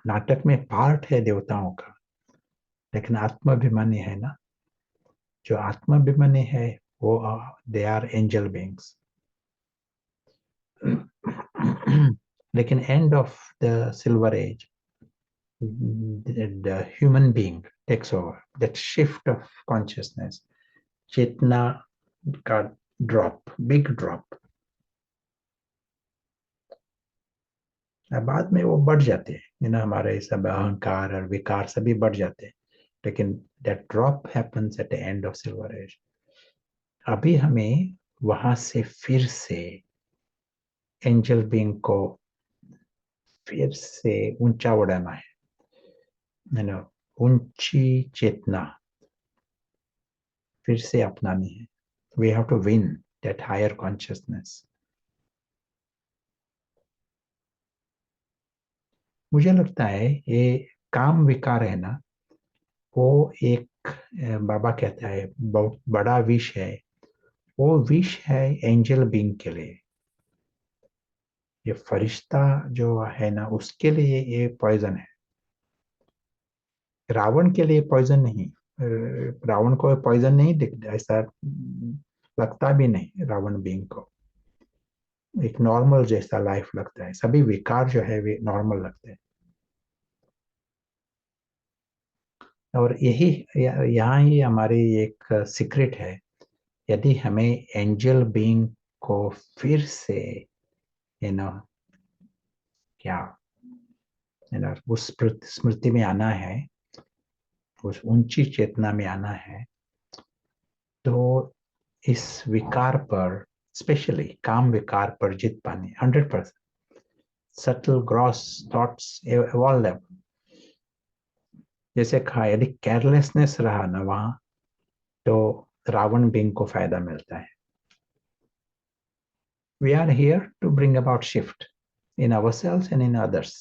नाटक में पार्ट है देवताओं का, लेकिन आत्माभिमानी है ना, जो आत्माभिमानी है वो दे आर एंजल बीइंग्स। लेकिन end of the silver age the human being takes over, that shift of consciousness, चेतना का ड्रॉप, बिग ड्रॉप। बाद में वो बढ़ जाते हैं हमारे सब अहंकार और विकार सभी बढ़ जाते हैं, लेकिन that drop happens at the end of silver age। अभी हमें वहां से फिर से एंजल बीइंग को फिर से ऊंचा उड़ाना है ना, ऊंची चेतना फिर से अपनानी है। We have to win that higher consciousness. मुझे लगता है ये काम विकार है ना, वो एक बाबा कहता है बहुत बड़ा विष है। वो विष है एंजल बीइंग के लिए। ये फरिश्ता जो है ना उसके लिए ये पॉइजन है, रावण के लिए पॉइजन नहीं। रावण को पॉइजन नहीं दिखता, ऐसा लगता भी नहीं रावण बीइंग को। एक नॉर्मल जैसा लाइफ लगता है, सभी विकार जो है वे नॉर्मल लगते हैं। और यही यहाँ ही हमारी एक सीक्रेट है। यदि हमें एंजल बीइंग को फिर से क्या उस स्मृति में आना है, उस ऊंची चेतना में आना है, तो इस विकार पर, स्पेशली काम विकार पर जीत पानी 100%। Subtle gross thoughts evolve them. जैसे कहा यदि केयरलेसनेस रहा ना वहां, तो रावण बीइंग को फायदा मिलता है। We are here to bring about shift in ourselves and in others.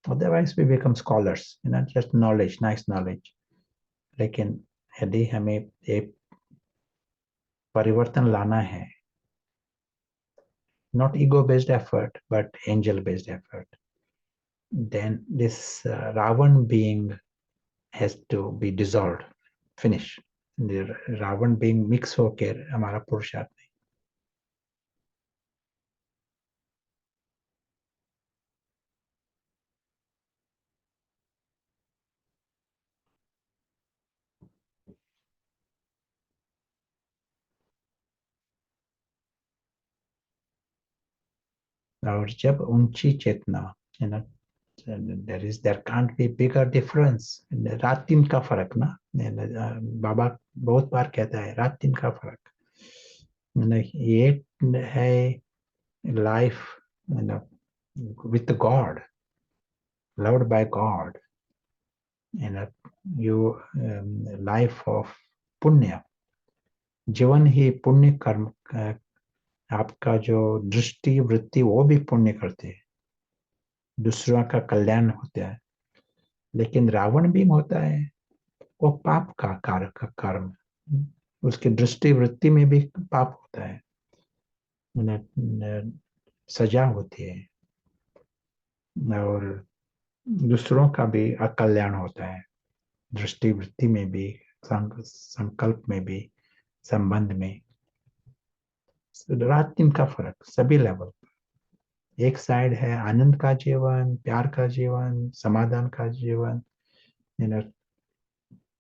Otherwise we become scholars, just knowledge, nice knowledge। लेकिन यदि हमें एक परिवर्तन लाना है, not ego based effort but angel based effort, then this Ravan being has to be dissolved, finish। Ravan being mix होकर हमारा पुरुषार्थ नहीं। और जब ऊंची चेतना, there can't be bigger difference. रात दिन का फर्क ना, बाबा बहुत बार कहता है रात दिन का फर्क। ये है life with God, loved by God, you life of पुण्य, जीवन ही पुण्य कर्म, आपका जो दृष्टि वृत्ति वो भी पुण्य करते हैं, दूसरों का कल्याण होता है। लेकिन रावण भी होता है, वो पाप का कर्म, उसकी दृष्टि वृत्ति में भी पाप होता है, सजा होती है, और दूसरों का भी अकल्याण होता है, दृष्टि वृत्ति में भी, संकल्प में भी, संबंध में। रात दिन का फर्क सभी लेवल पर। एक साइड है आनंद का जीवन, प्यार का जीवन, समाधान का जीवन,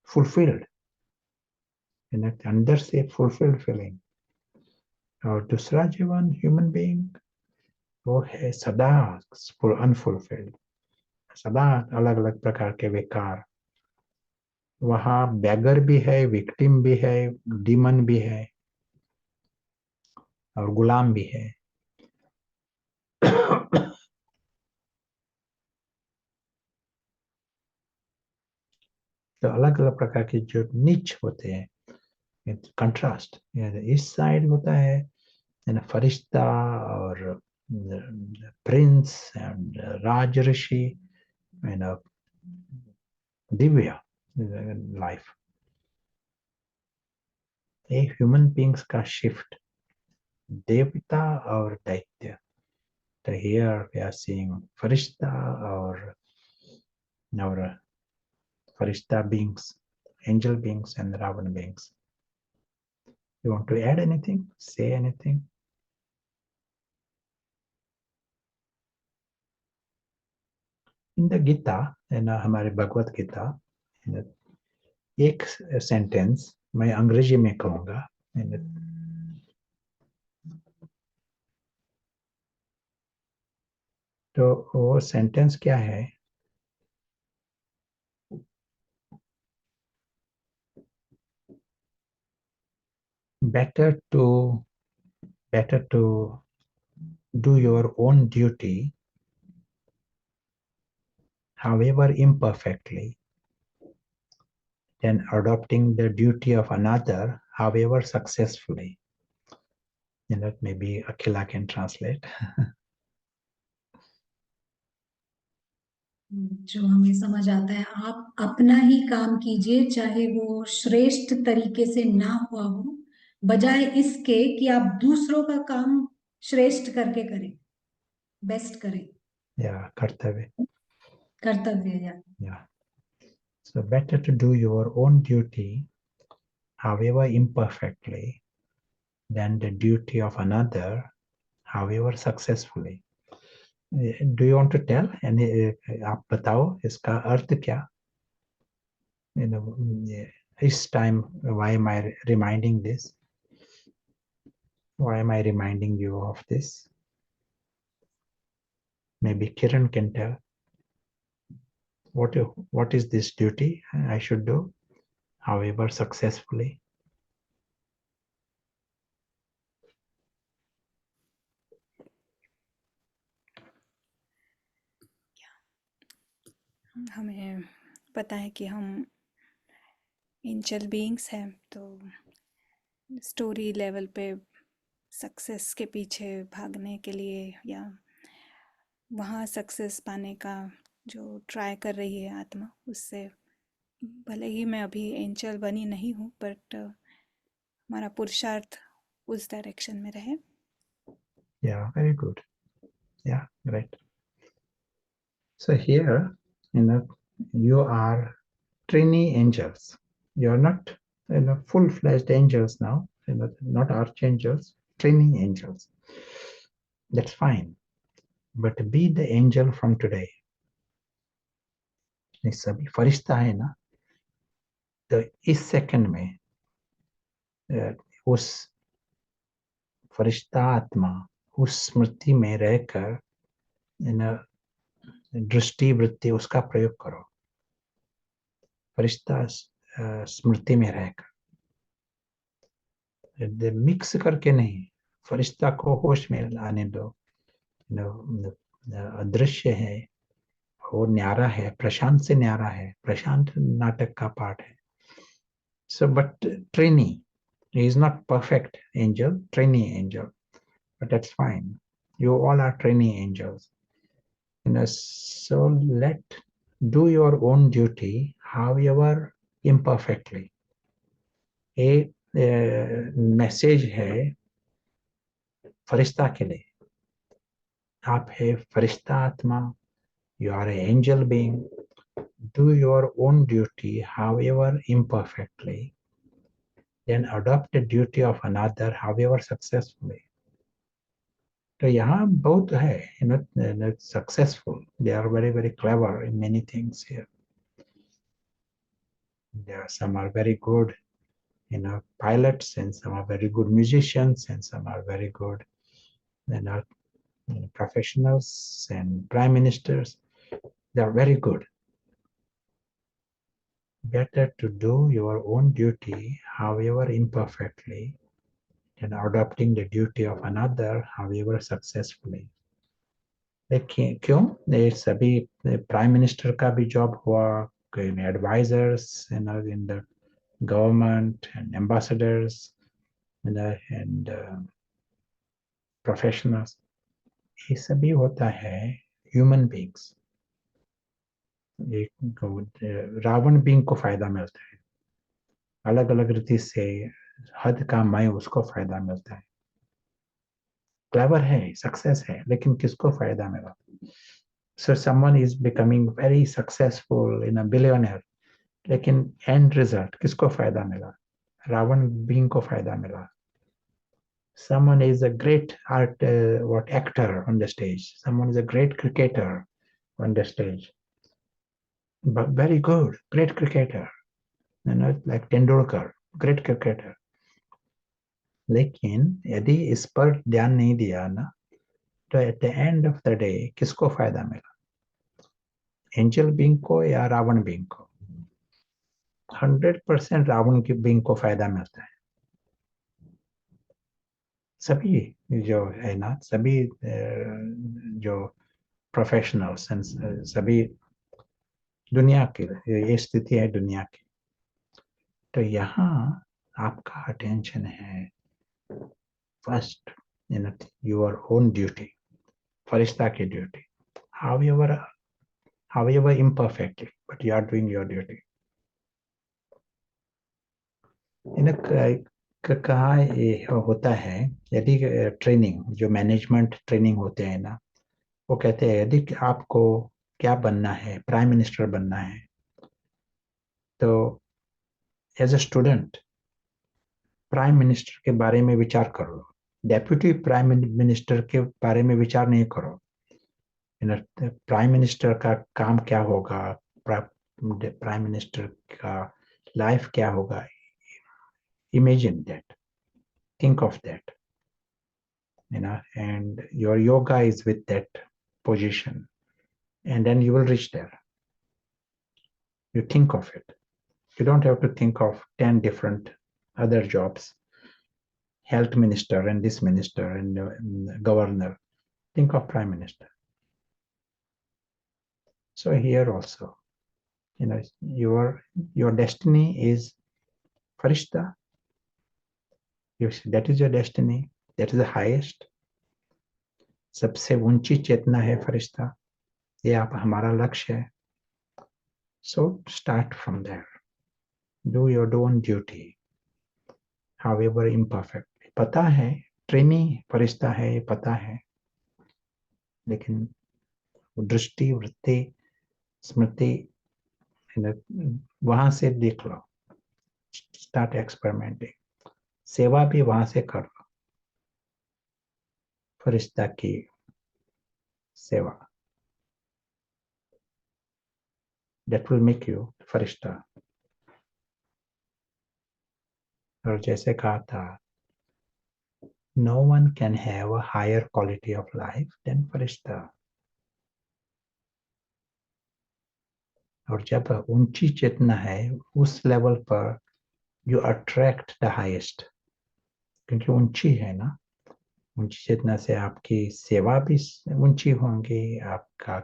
फुलफिल्ड, अंदर से फुलफिल्ड फीलिंग। और दूसरा जीवन ह्यूमन बीइंग, वो है सदा अनफुलफिल्ड, सदा अलग अलग प्रकार के विकार। वहां बैगर भी है, विक्टिम भी है, डीमन भी है, और गुलाम भी है। तो अलग अलग प्रकार के जो नीच होते हैं, कंट्रास्ट, इस साइड होता है फरिश्ता और Prince and Raj Rishi, Divya life. ये ह्यूमन बींग्स का शिफ्ट, देवता और दैत्य। तो हियर वी आर सीइंग फरिश्ता और Farishta beings, angel beings, and Ravan beings. You want to add anything? Say anything? In the Gita, हमारे भगवत गीता, एक सेंटेंस मैं अंग्रेजी में कहूँगा। तो वो सेंटेंस क्या है? Better to do your own duty, however imperfectly, than adopting the duty of another, however successfully. Maybe Akhila can translate. जो हमें समझ आता है, आप अपना ही काम कीजिए, चाहे वो श्रेष्ठ तरीके से ना हुआ हो, बजाय इसके कि आप दूसरों का काम श्रेष्ठ करके करें, बेस्ट करें। कर्तव्य। या So better to do your own duty, however imperfectly, than the duty of another, however successfully. Do you want to tell? आप बताओ इसका अर्थ क्या? This time, why am I reminding this? Why am I reminding you of this? Maybe Kiran can tell. What is this duty I should do, however successfully? हमें पता है कि हम angel beings हैं, तो स्टोरी लेवल पे success के पीछे भागने के लिए या वहाँ सक्सेस पाने का जो ट्राई कर रही है आत्मा, उससे भले ही मैं अभी एंजल बनी नहीं हूँ, बट हमारा पुरुषार्थ उस डायरेक्शन में रहे। Yeah, very good. Yeah, great. So here, you are trainee angels. You are not, full-fledged angels now. Not archangels, training angels. That's fine. But be the angel from today. ये सभी फरिश्ता है ना, तो इस सेकंड में उस फरिश्ता आत्मा उस स्मृति में रहकर दृष्टि वृत्ति उसका प्रयोग करो, फरिश्ता स्मृति में रहकर, मिक्स करके नहीं, फरिश्ता को होश में लाने दो। अदृश्य है, वो न्यारा है, प्रशांत से न्यारा है, प्रशांत नाटक का पार्ट है। So, but trainee, he is not perfect angel, trainee angel, but that's fine. You all are trainee angels. So do your own duty, however imperfectly. A message है फरिश्ता के लिए। आप है फरिश्ता आत्मा, you are an angel being. Do your own duty, however imperfectly. Then adopt the duty of another, however successfully. तो यहाँ बहुत है, successful. They are very, very clever in many things here. Some are very good, pilots, and some are very good musicians, and some are very good, professionals and prime ministers. They are very good. Better to do your own duty, however imperfectly, than adopting the duty of another, however successfully. देखिए क्यों ये सभी prime minister का भी job हुआ, advisers in the government and ambassadors and professionals, ये सभी होता है ह्यूमन बींग्स। रावण बींग को फायदा मिलता है, अलग अलग रीति से हद का मय उसको फायदा मिलता है, क्लेवर है, सक्सेस है, लेकिन किसको फायदा मिला? So someone is becoming very successful in a billionaire, लेकिन end result किसको फायदा मिला? रावण बींग को फायदा मिला। Someone is a great actor on the stage. Someone is a great cricketer on the stage, but very good, great cricketer, like Tendulkar, great cricketer. लेकिन यदि इस पर ध्यान नहीं दिया ना, तो at the end of the day किसको फायदा मिला? एंजल बींग को या रावण बींग को? 100% रावण की बींग को फायदा मिलता है। सभी जो है ना, सभी जो प्रोफेशनल्स, सभी दुनिया की ये स्थिति है दुनिया की। तो यहाँ आपका अटेंशन है फर्स्ट योर ओन ड्यूटी, फरिश्ता की duty, however imperfectly, but you are doing your duty. कहाँ ये होता है, यदि ट्रेनिंग जो मैनेजमेंट ट्रेनिंग होते हैं ना, वो कहते हैं यदि आपको क्या बनना है, प्राइम मिनिस्टर बनना है, तो as a student prime minister के बारे में विचार करो, डेप्यूटी प्राइम मिनिस्टर के बारे में विचार नहीं करो। प्राइम मिनिस्टर का काम क्या होगा, प्राइम मिनिस्टर का लाइफ क्या होगा, imagine that, think of that, and your yoga is with that position, and then you will reach there. You think of it. You don't have to think of 10 different other jobs, health minister and this minister and governor. Think of prime minister. So here also, your destiny is farishta. That is your destiny. That is the highest. सबसे ऊंची चेतना है फरिश्ता, ये आप हमारा लक्ष्य है। So start from there. Do your own duty, however imperfect. पता है ट्रेनी फरिश्ता है, ये पता है, लेकिन दृष्टि वृत्ति स्मृति वहां से देख लो, स्टार्ट एक्सपेरिमेंटिंग, सेवा भी वहां से कर लो, फरिश्ता की सेवा, that will make you फरिश्ता। और जैसे कहा था no one can have a higher quality of life than farishta. और जब ऊंची चेतना है उस लेवल पर you attract the highest, क्योंकि ऊंची है ना, ऊंची चेतना से आपकी सेवा भी ऊंची होंगी, आपका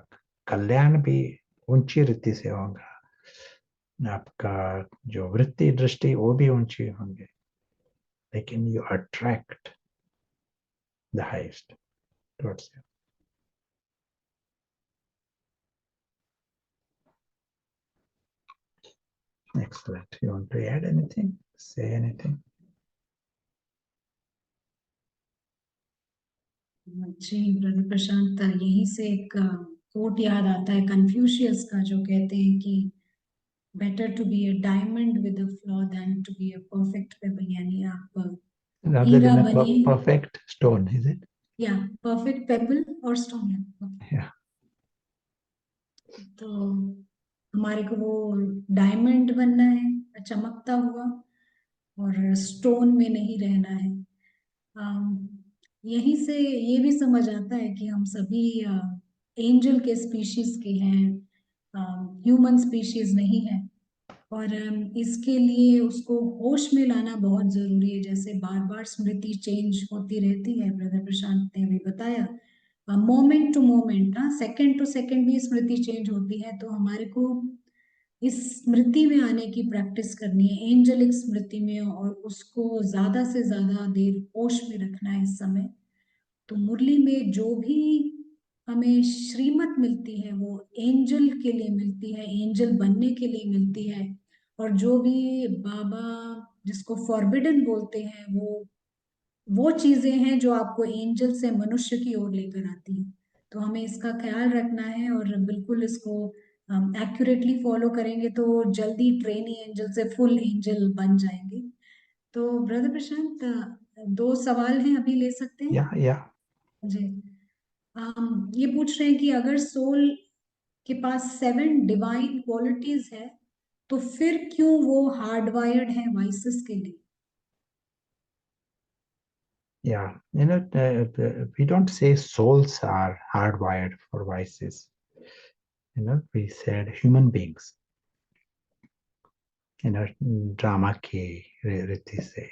कल्याण भी ऊंची रीति से होगा, आपका जो वृत्ति दृष्टि वो भी ऊंची होंगे, लेकिन you attract the highest towards you. Excellent. You want to add anything? Say anything? Ji brother प्रशांत, यहीं से एक कोट याद आता है कन्फ्यूशियस का, जो कहते हैं कि better to be a diamond with a flaw than to be a perfect pebble, यानी आप Rather हीरा than a बनिए, perfect stone, is it? या परफेक्ट पेबल और स्टोन। Yeah. तो हमारे को वो डायमंड बनना है, चमकता हुआ, और स्टोन में नहीं रहना है। यहीं से ये भी समझ आता है कि हम सभी एंजल के स्पीशीज के हैं, ह्यूमन स्पीशीज नहीं है, और इसके लिए उसको होश में लाना बहुत जरूरी है। जैसे बार बार स्मृति चेंज होती रहती है, ब्रदर प्रशांत ने भी बताया, मोमेंट टू मोमेंट ना, सेकंड टू सेकंड भी स्मृति चेंज होती है। तो हमारे को इस स्मृति में आने की प्रैक्टिस करनी है, एंजेलिक स्मृति में, और उसको ज्यादा से ज्यादा देर होश में रखना है इस समय। तो मुरली में जो भी हमें श्रीमत मिलती है वो एंजल के लिए मिलती है, एंजल बनने के लिए मिलती है। और जो भी बाबा जिसको फॉरबिडन बोलते हैं, वो चीजें हैं जो आपको एंजल से मनुष्य की ओर लेकर आती हैं। तो हमें इसका ख्याल रखना है, और बिल्कुल इसको एक्यूरेटली फॉलो करेंगे तो जल्दी ट्रेनी एंजल से फुल एंजल बन जाएंगे। तो ब्रदर प्रशांत, दो सवाल हैं, अभी ले सकते हैं? Yeah. जी, ये पूछ रहे हैं कि अगर सोल के पास 7 डिवाइन क्वालिटीज है, तो फिर क्यों वो हार्डवायर्ड है वाइसेस के लिए? Yeah, we don't say souls are hardwired for vices. We said human beings. Drama ki riti se.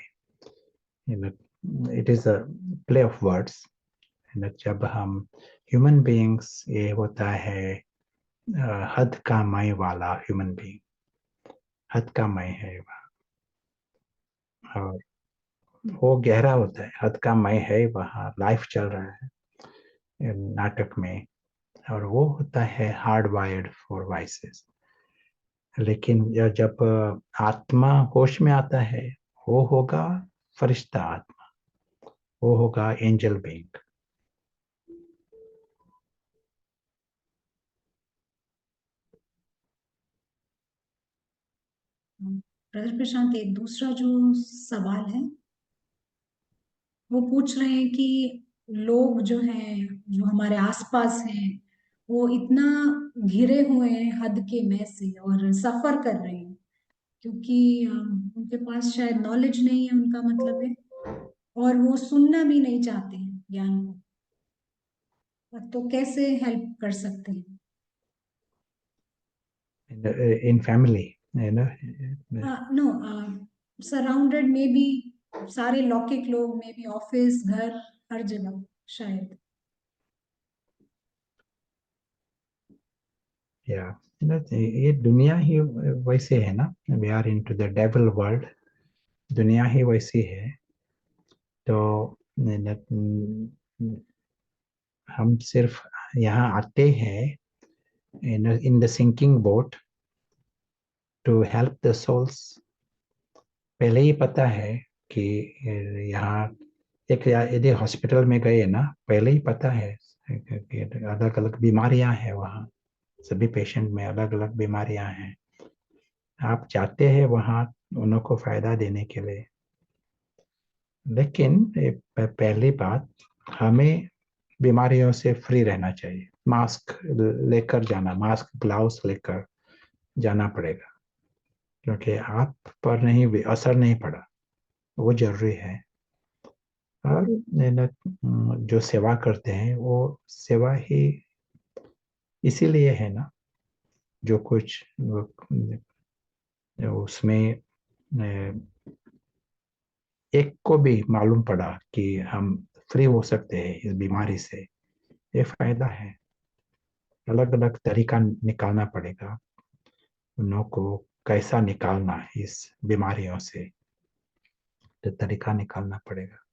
It is a play of words. जब हम human beings, ये होता है हद का मय वाला human being, हद का मय है और वो गहरा होता है, हद का मय है, वहाँ लाइफ चल रहा है नाटक में, और वो होता है हार्ड वायर्ड फॉर वाइसेस। लेकिन जब आत्मा होश में आता है, वो होगा फरिश्ता आत्मा, वो होगा एंजल बीइंग। ब्रदर प्रशांत, एक दूसरा जो सवाल है, वो पूछ रहे हैं कि लोग जो हैं, जो हमारे आसपास हैं, वो इतना घिरे हुए हैं हद के मैं से और सफर कर रहे हैं, क्योंकि उनके पास शायद नॉलेज नहीं है, उनका मतलब है, और वो सुनना भी नहीं चाहते हैं ज्ञान को। तो कैसे हेल्प कर सकते हैं? इन फैमिली, नो, सराउंडेड में भी, सारे लौकिक लोग में भी, ऑफिस, घर, हर जगह शायद। या ये दुनिया ही वैसे है ना, we are into the devil world, दुनिया ही वैसी है। तो हम सिर्फ यहाँ आते हैं in the sinking boat to help the souls। पहले ही पता है कि यहाँ एक, यदि हॉस्पिटल में गए ना, पहले ही पता है कि अलग अलग बीमारियां हैं, वहाँ सभी पेशेंट में अलग अलग बीमारियां हैं। आप जाते हैं वहाँ उन्हों को फायदा देने के लिए, लेकिन पहली बात, हमें बीमारियों से फ्री रहना चाहिए। मास्क लेकर जाना, मास्क ग्लव्स लेकर जाना पड़ेगा, क्योंकि आप पर नहीं असर नहीं पड़ा, वो जरूरी है। और जो सेवा करते हैं वो सेवा ही इसीलिए है ना, जो कुछ उसमें एक को भी मालूम पड़ा कि हम फ्री हो सकते हैं इस बीमारी से, ये फायदा है। अलग अलग तरीका निकालना पड़ेगा उन को, कैसा निकालना है इस बीमारियों से, तो तरीका निकालना पड़ेगा।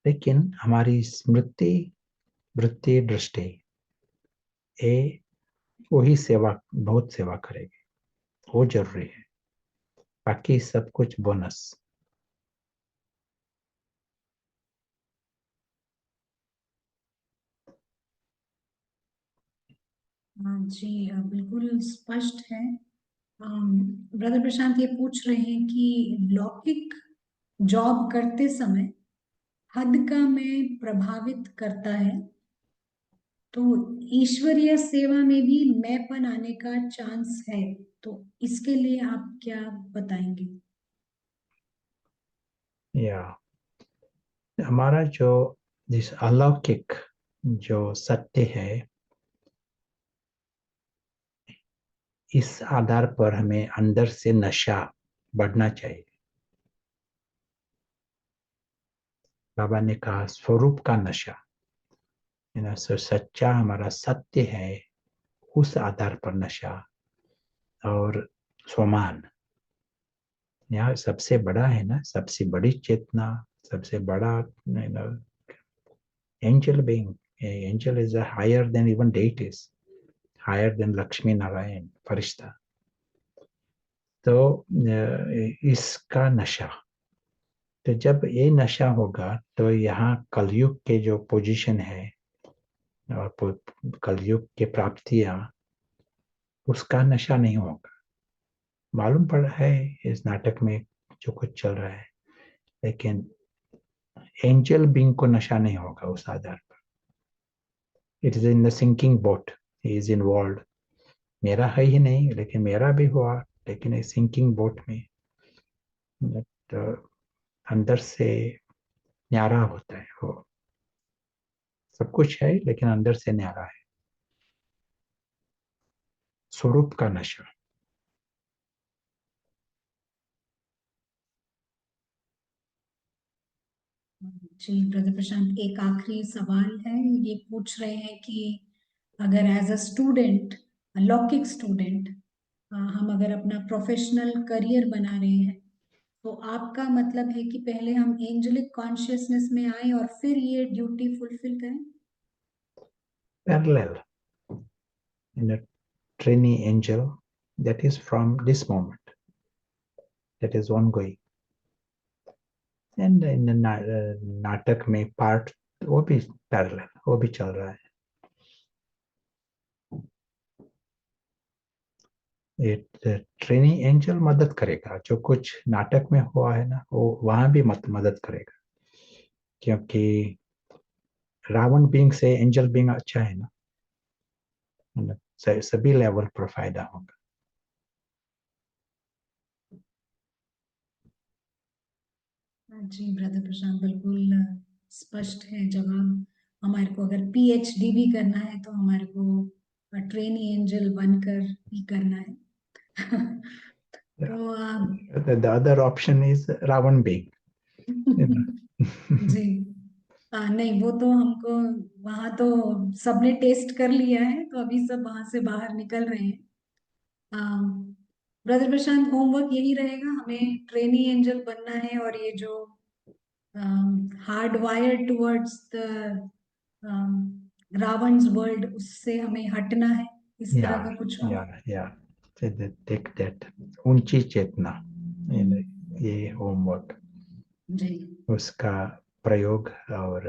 लेकिन हमारी स्मृति वृत्ति दृष्टि ये वही सेवा, बहुत सेवा करेगी, वो जरूरी है, बाकी सब कुछ बोनस। हाँ जी, बिल्कुल स्पष्ट है। ब्रदर प्रशांत ये पूछ रहे हैं कि लौकिक जॉब करते समय हद का मैं प्रभावित करता है, तो ईश्वरीय सेवा में भी मैंपन आने का चांस है, तो इसके लिए आप क्या बताएंगे? या हमारा जो जिस अलौकिक जो सत्य है, इस आधार पर हमें अंदर से नशा बढ़ना चाहिए। बाबा ने कहा स्वरूप का नशा, सच्चा हमारा सत्य है, उस आधार पर नशा। और स्वमान यहाँ सबसे बड़ा है ना, सबसे बड़ी चेतना, सबसे बड़ा angel being. Angel is higher than even deities, higher than Lakshmi Narayan फरिश्ता। तो इसका नशा, तो जब ये नशा होगा तो यहाँ कलयुग के जो पोजीशन है और कलयुग के प्राप्तियां, उसका नशा नहीं होगा। मालूम पड़ा है इस नाटक में जो कुछ चल रहा है, लेकिन एंजल बीइंग को नशा नहीं होगा उस आधार पर। It is in the sinking boat, he is involve. मेरा है ही नहीं, लेकिन मेरा भी हुआ, लेकिन इस सिंकिंग बोट में तो अंदर से न्यारा होता है वो, सब कुछ है लेकिन अंदर से न्यारा है, स्वरूप का नशा। जी ब्रदर प्रशांत, एक आखिरी सवाल है। ये पूछ रहे हैं कि अगर एज अ स्टूडेंट, लौकिक स्टूडेंट, हम अगर अपना प्रोफेशनल करियर बना रहे हैं, तो आपका मतलब है कि पहले हम एंजेलिक कॉन्शियसनेस में आए और फिर ये ड्यूटी फुलफिल करें? Parallel in a trainee angel, that is from this moment, that is ongoing. And in the नाटक में पार्ट वो भी पैरेलल, वो भी चल रहा है। ट्रेनी एंजल मदद करेगा, जो कुछ नाटक में हुआ है ना, वो वहां भी मदद करेगा, क्योंकि रावण बीइंग से एंजल बीइंग अच्छा है ना, सभी लेवल पर फायदा होगा। जी ब्रदर प्रशांत, बिल्कुल स्पष्ट है जवाब। हमारे को अगर पीएचडी भी करना है तो हमारे को ट्रेनी एंजल बनकर ही करना है। तो The other option is Ravan being, you know. जी, नहीं वो तो हमको, वहां तो सबने टेस्ट कर लिया है, तो अभी सब वहां से बाहर निकल रहे हैं। ब्रदर प्रशांत, होमवर्क यही रहेगा, हमें ट्रेनी एंजल बनना है, और ये जो hard wire towards the Ravan's world, उससे हमें हटना है, इस तरह या का कुछ हो। या टेक दैट ऊंची चेतना, ये होमवर्क, जी। उसका प्रयोग। और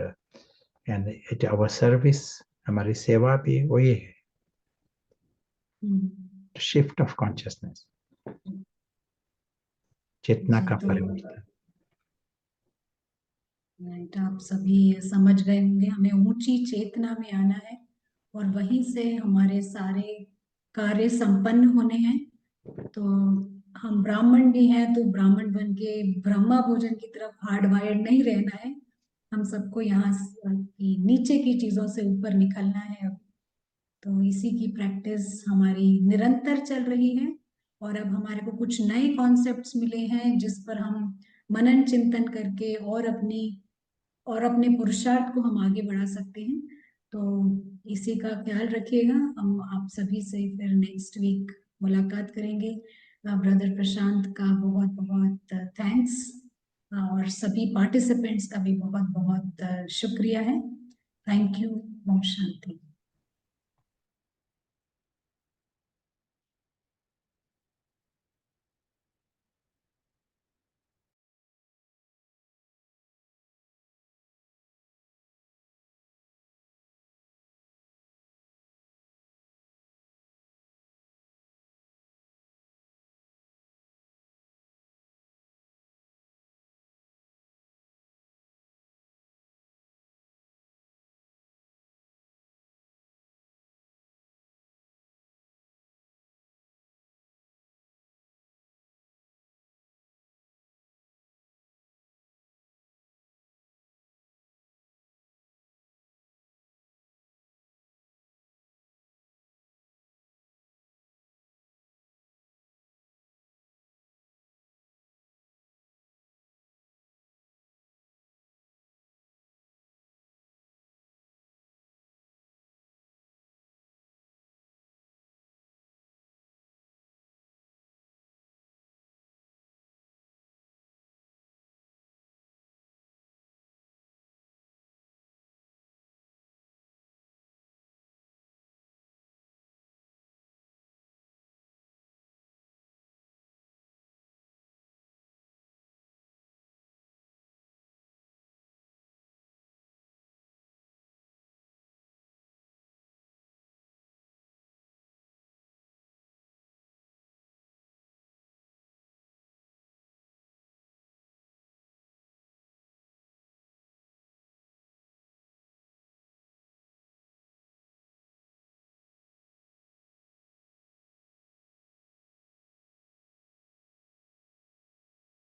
एंड इट आवर सर्विस, हमारी सेवा भी वही है, शिफ्ट ऑफ कॉन्शियसनेस, चेतना जी, का तो परिवर्तन। राइट, आप सभी समझ गए होंगे, हमें ऊंची चेतना में आना है, और वहीं से हमारे सारे कार्य संपन्न होने हैं। तो हम ब्राह्मण भी हैं तो ब्राह्मण बन के ब्रह्मा भोजन की तरफ हार्ड वायर्ड नहीं रहना है। हम सबको यहाँ की नीचे की चीजों से ऊपर निकलना है अब। तो इसी की प्रैक्टिस हमारी निरंतर चल रही है और अब हमारे को कुछ नए कॉन्सेप्ट्स मिले हैं जिस पर हम मनन चिंतन करके और अपने पुरुषार्थ को हम आगे बढ़ा सकते हैं। तो इसी का ख्याल रखिएगा। हम आप सभी से फिर नेक्स्ट वीक मुलाकात करेंगे। ब्रदर प्रशांत का बहुत बहुत थैंक्स और सभी पार्टिसिपेंट्स का भी बहुत बहुत शुक्रिया है। Thank you. ओम शांति।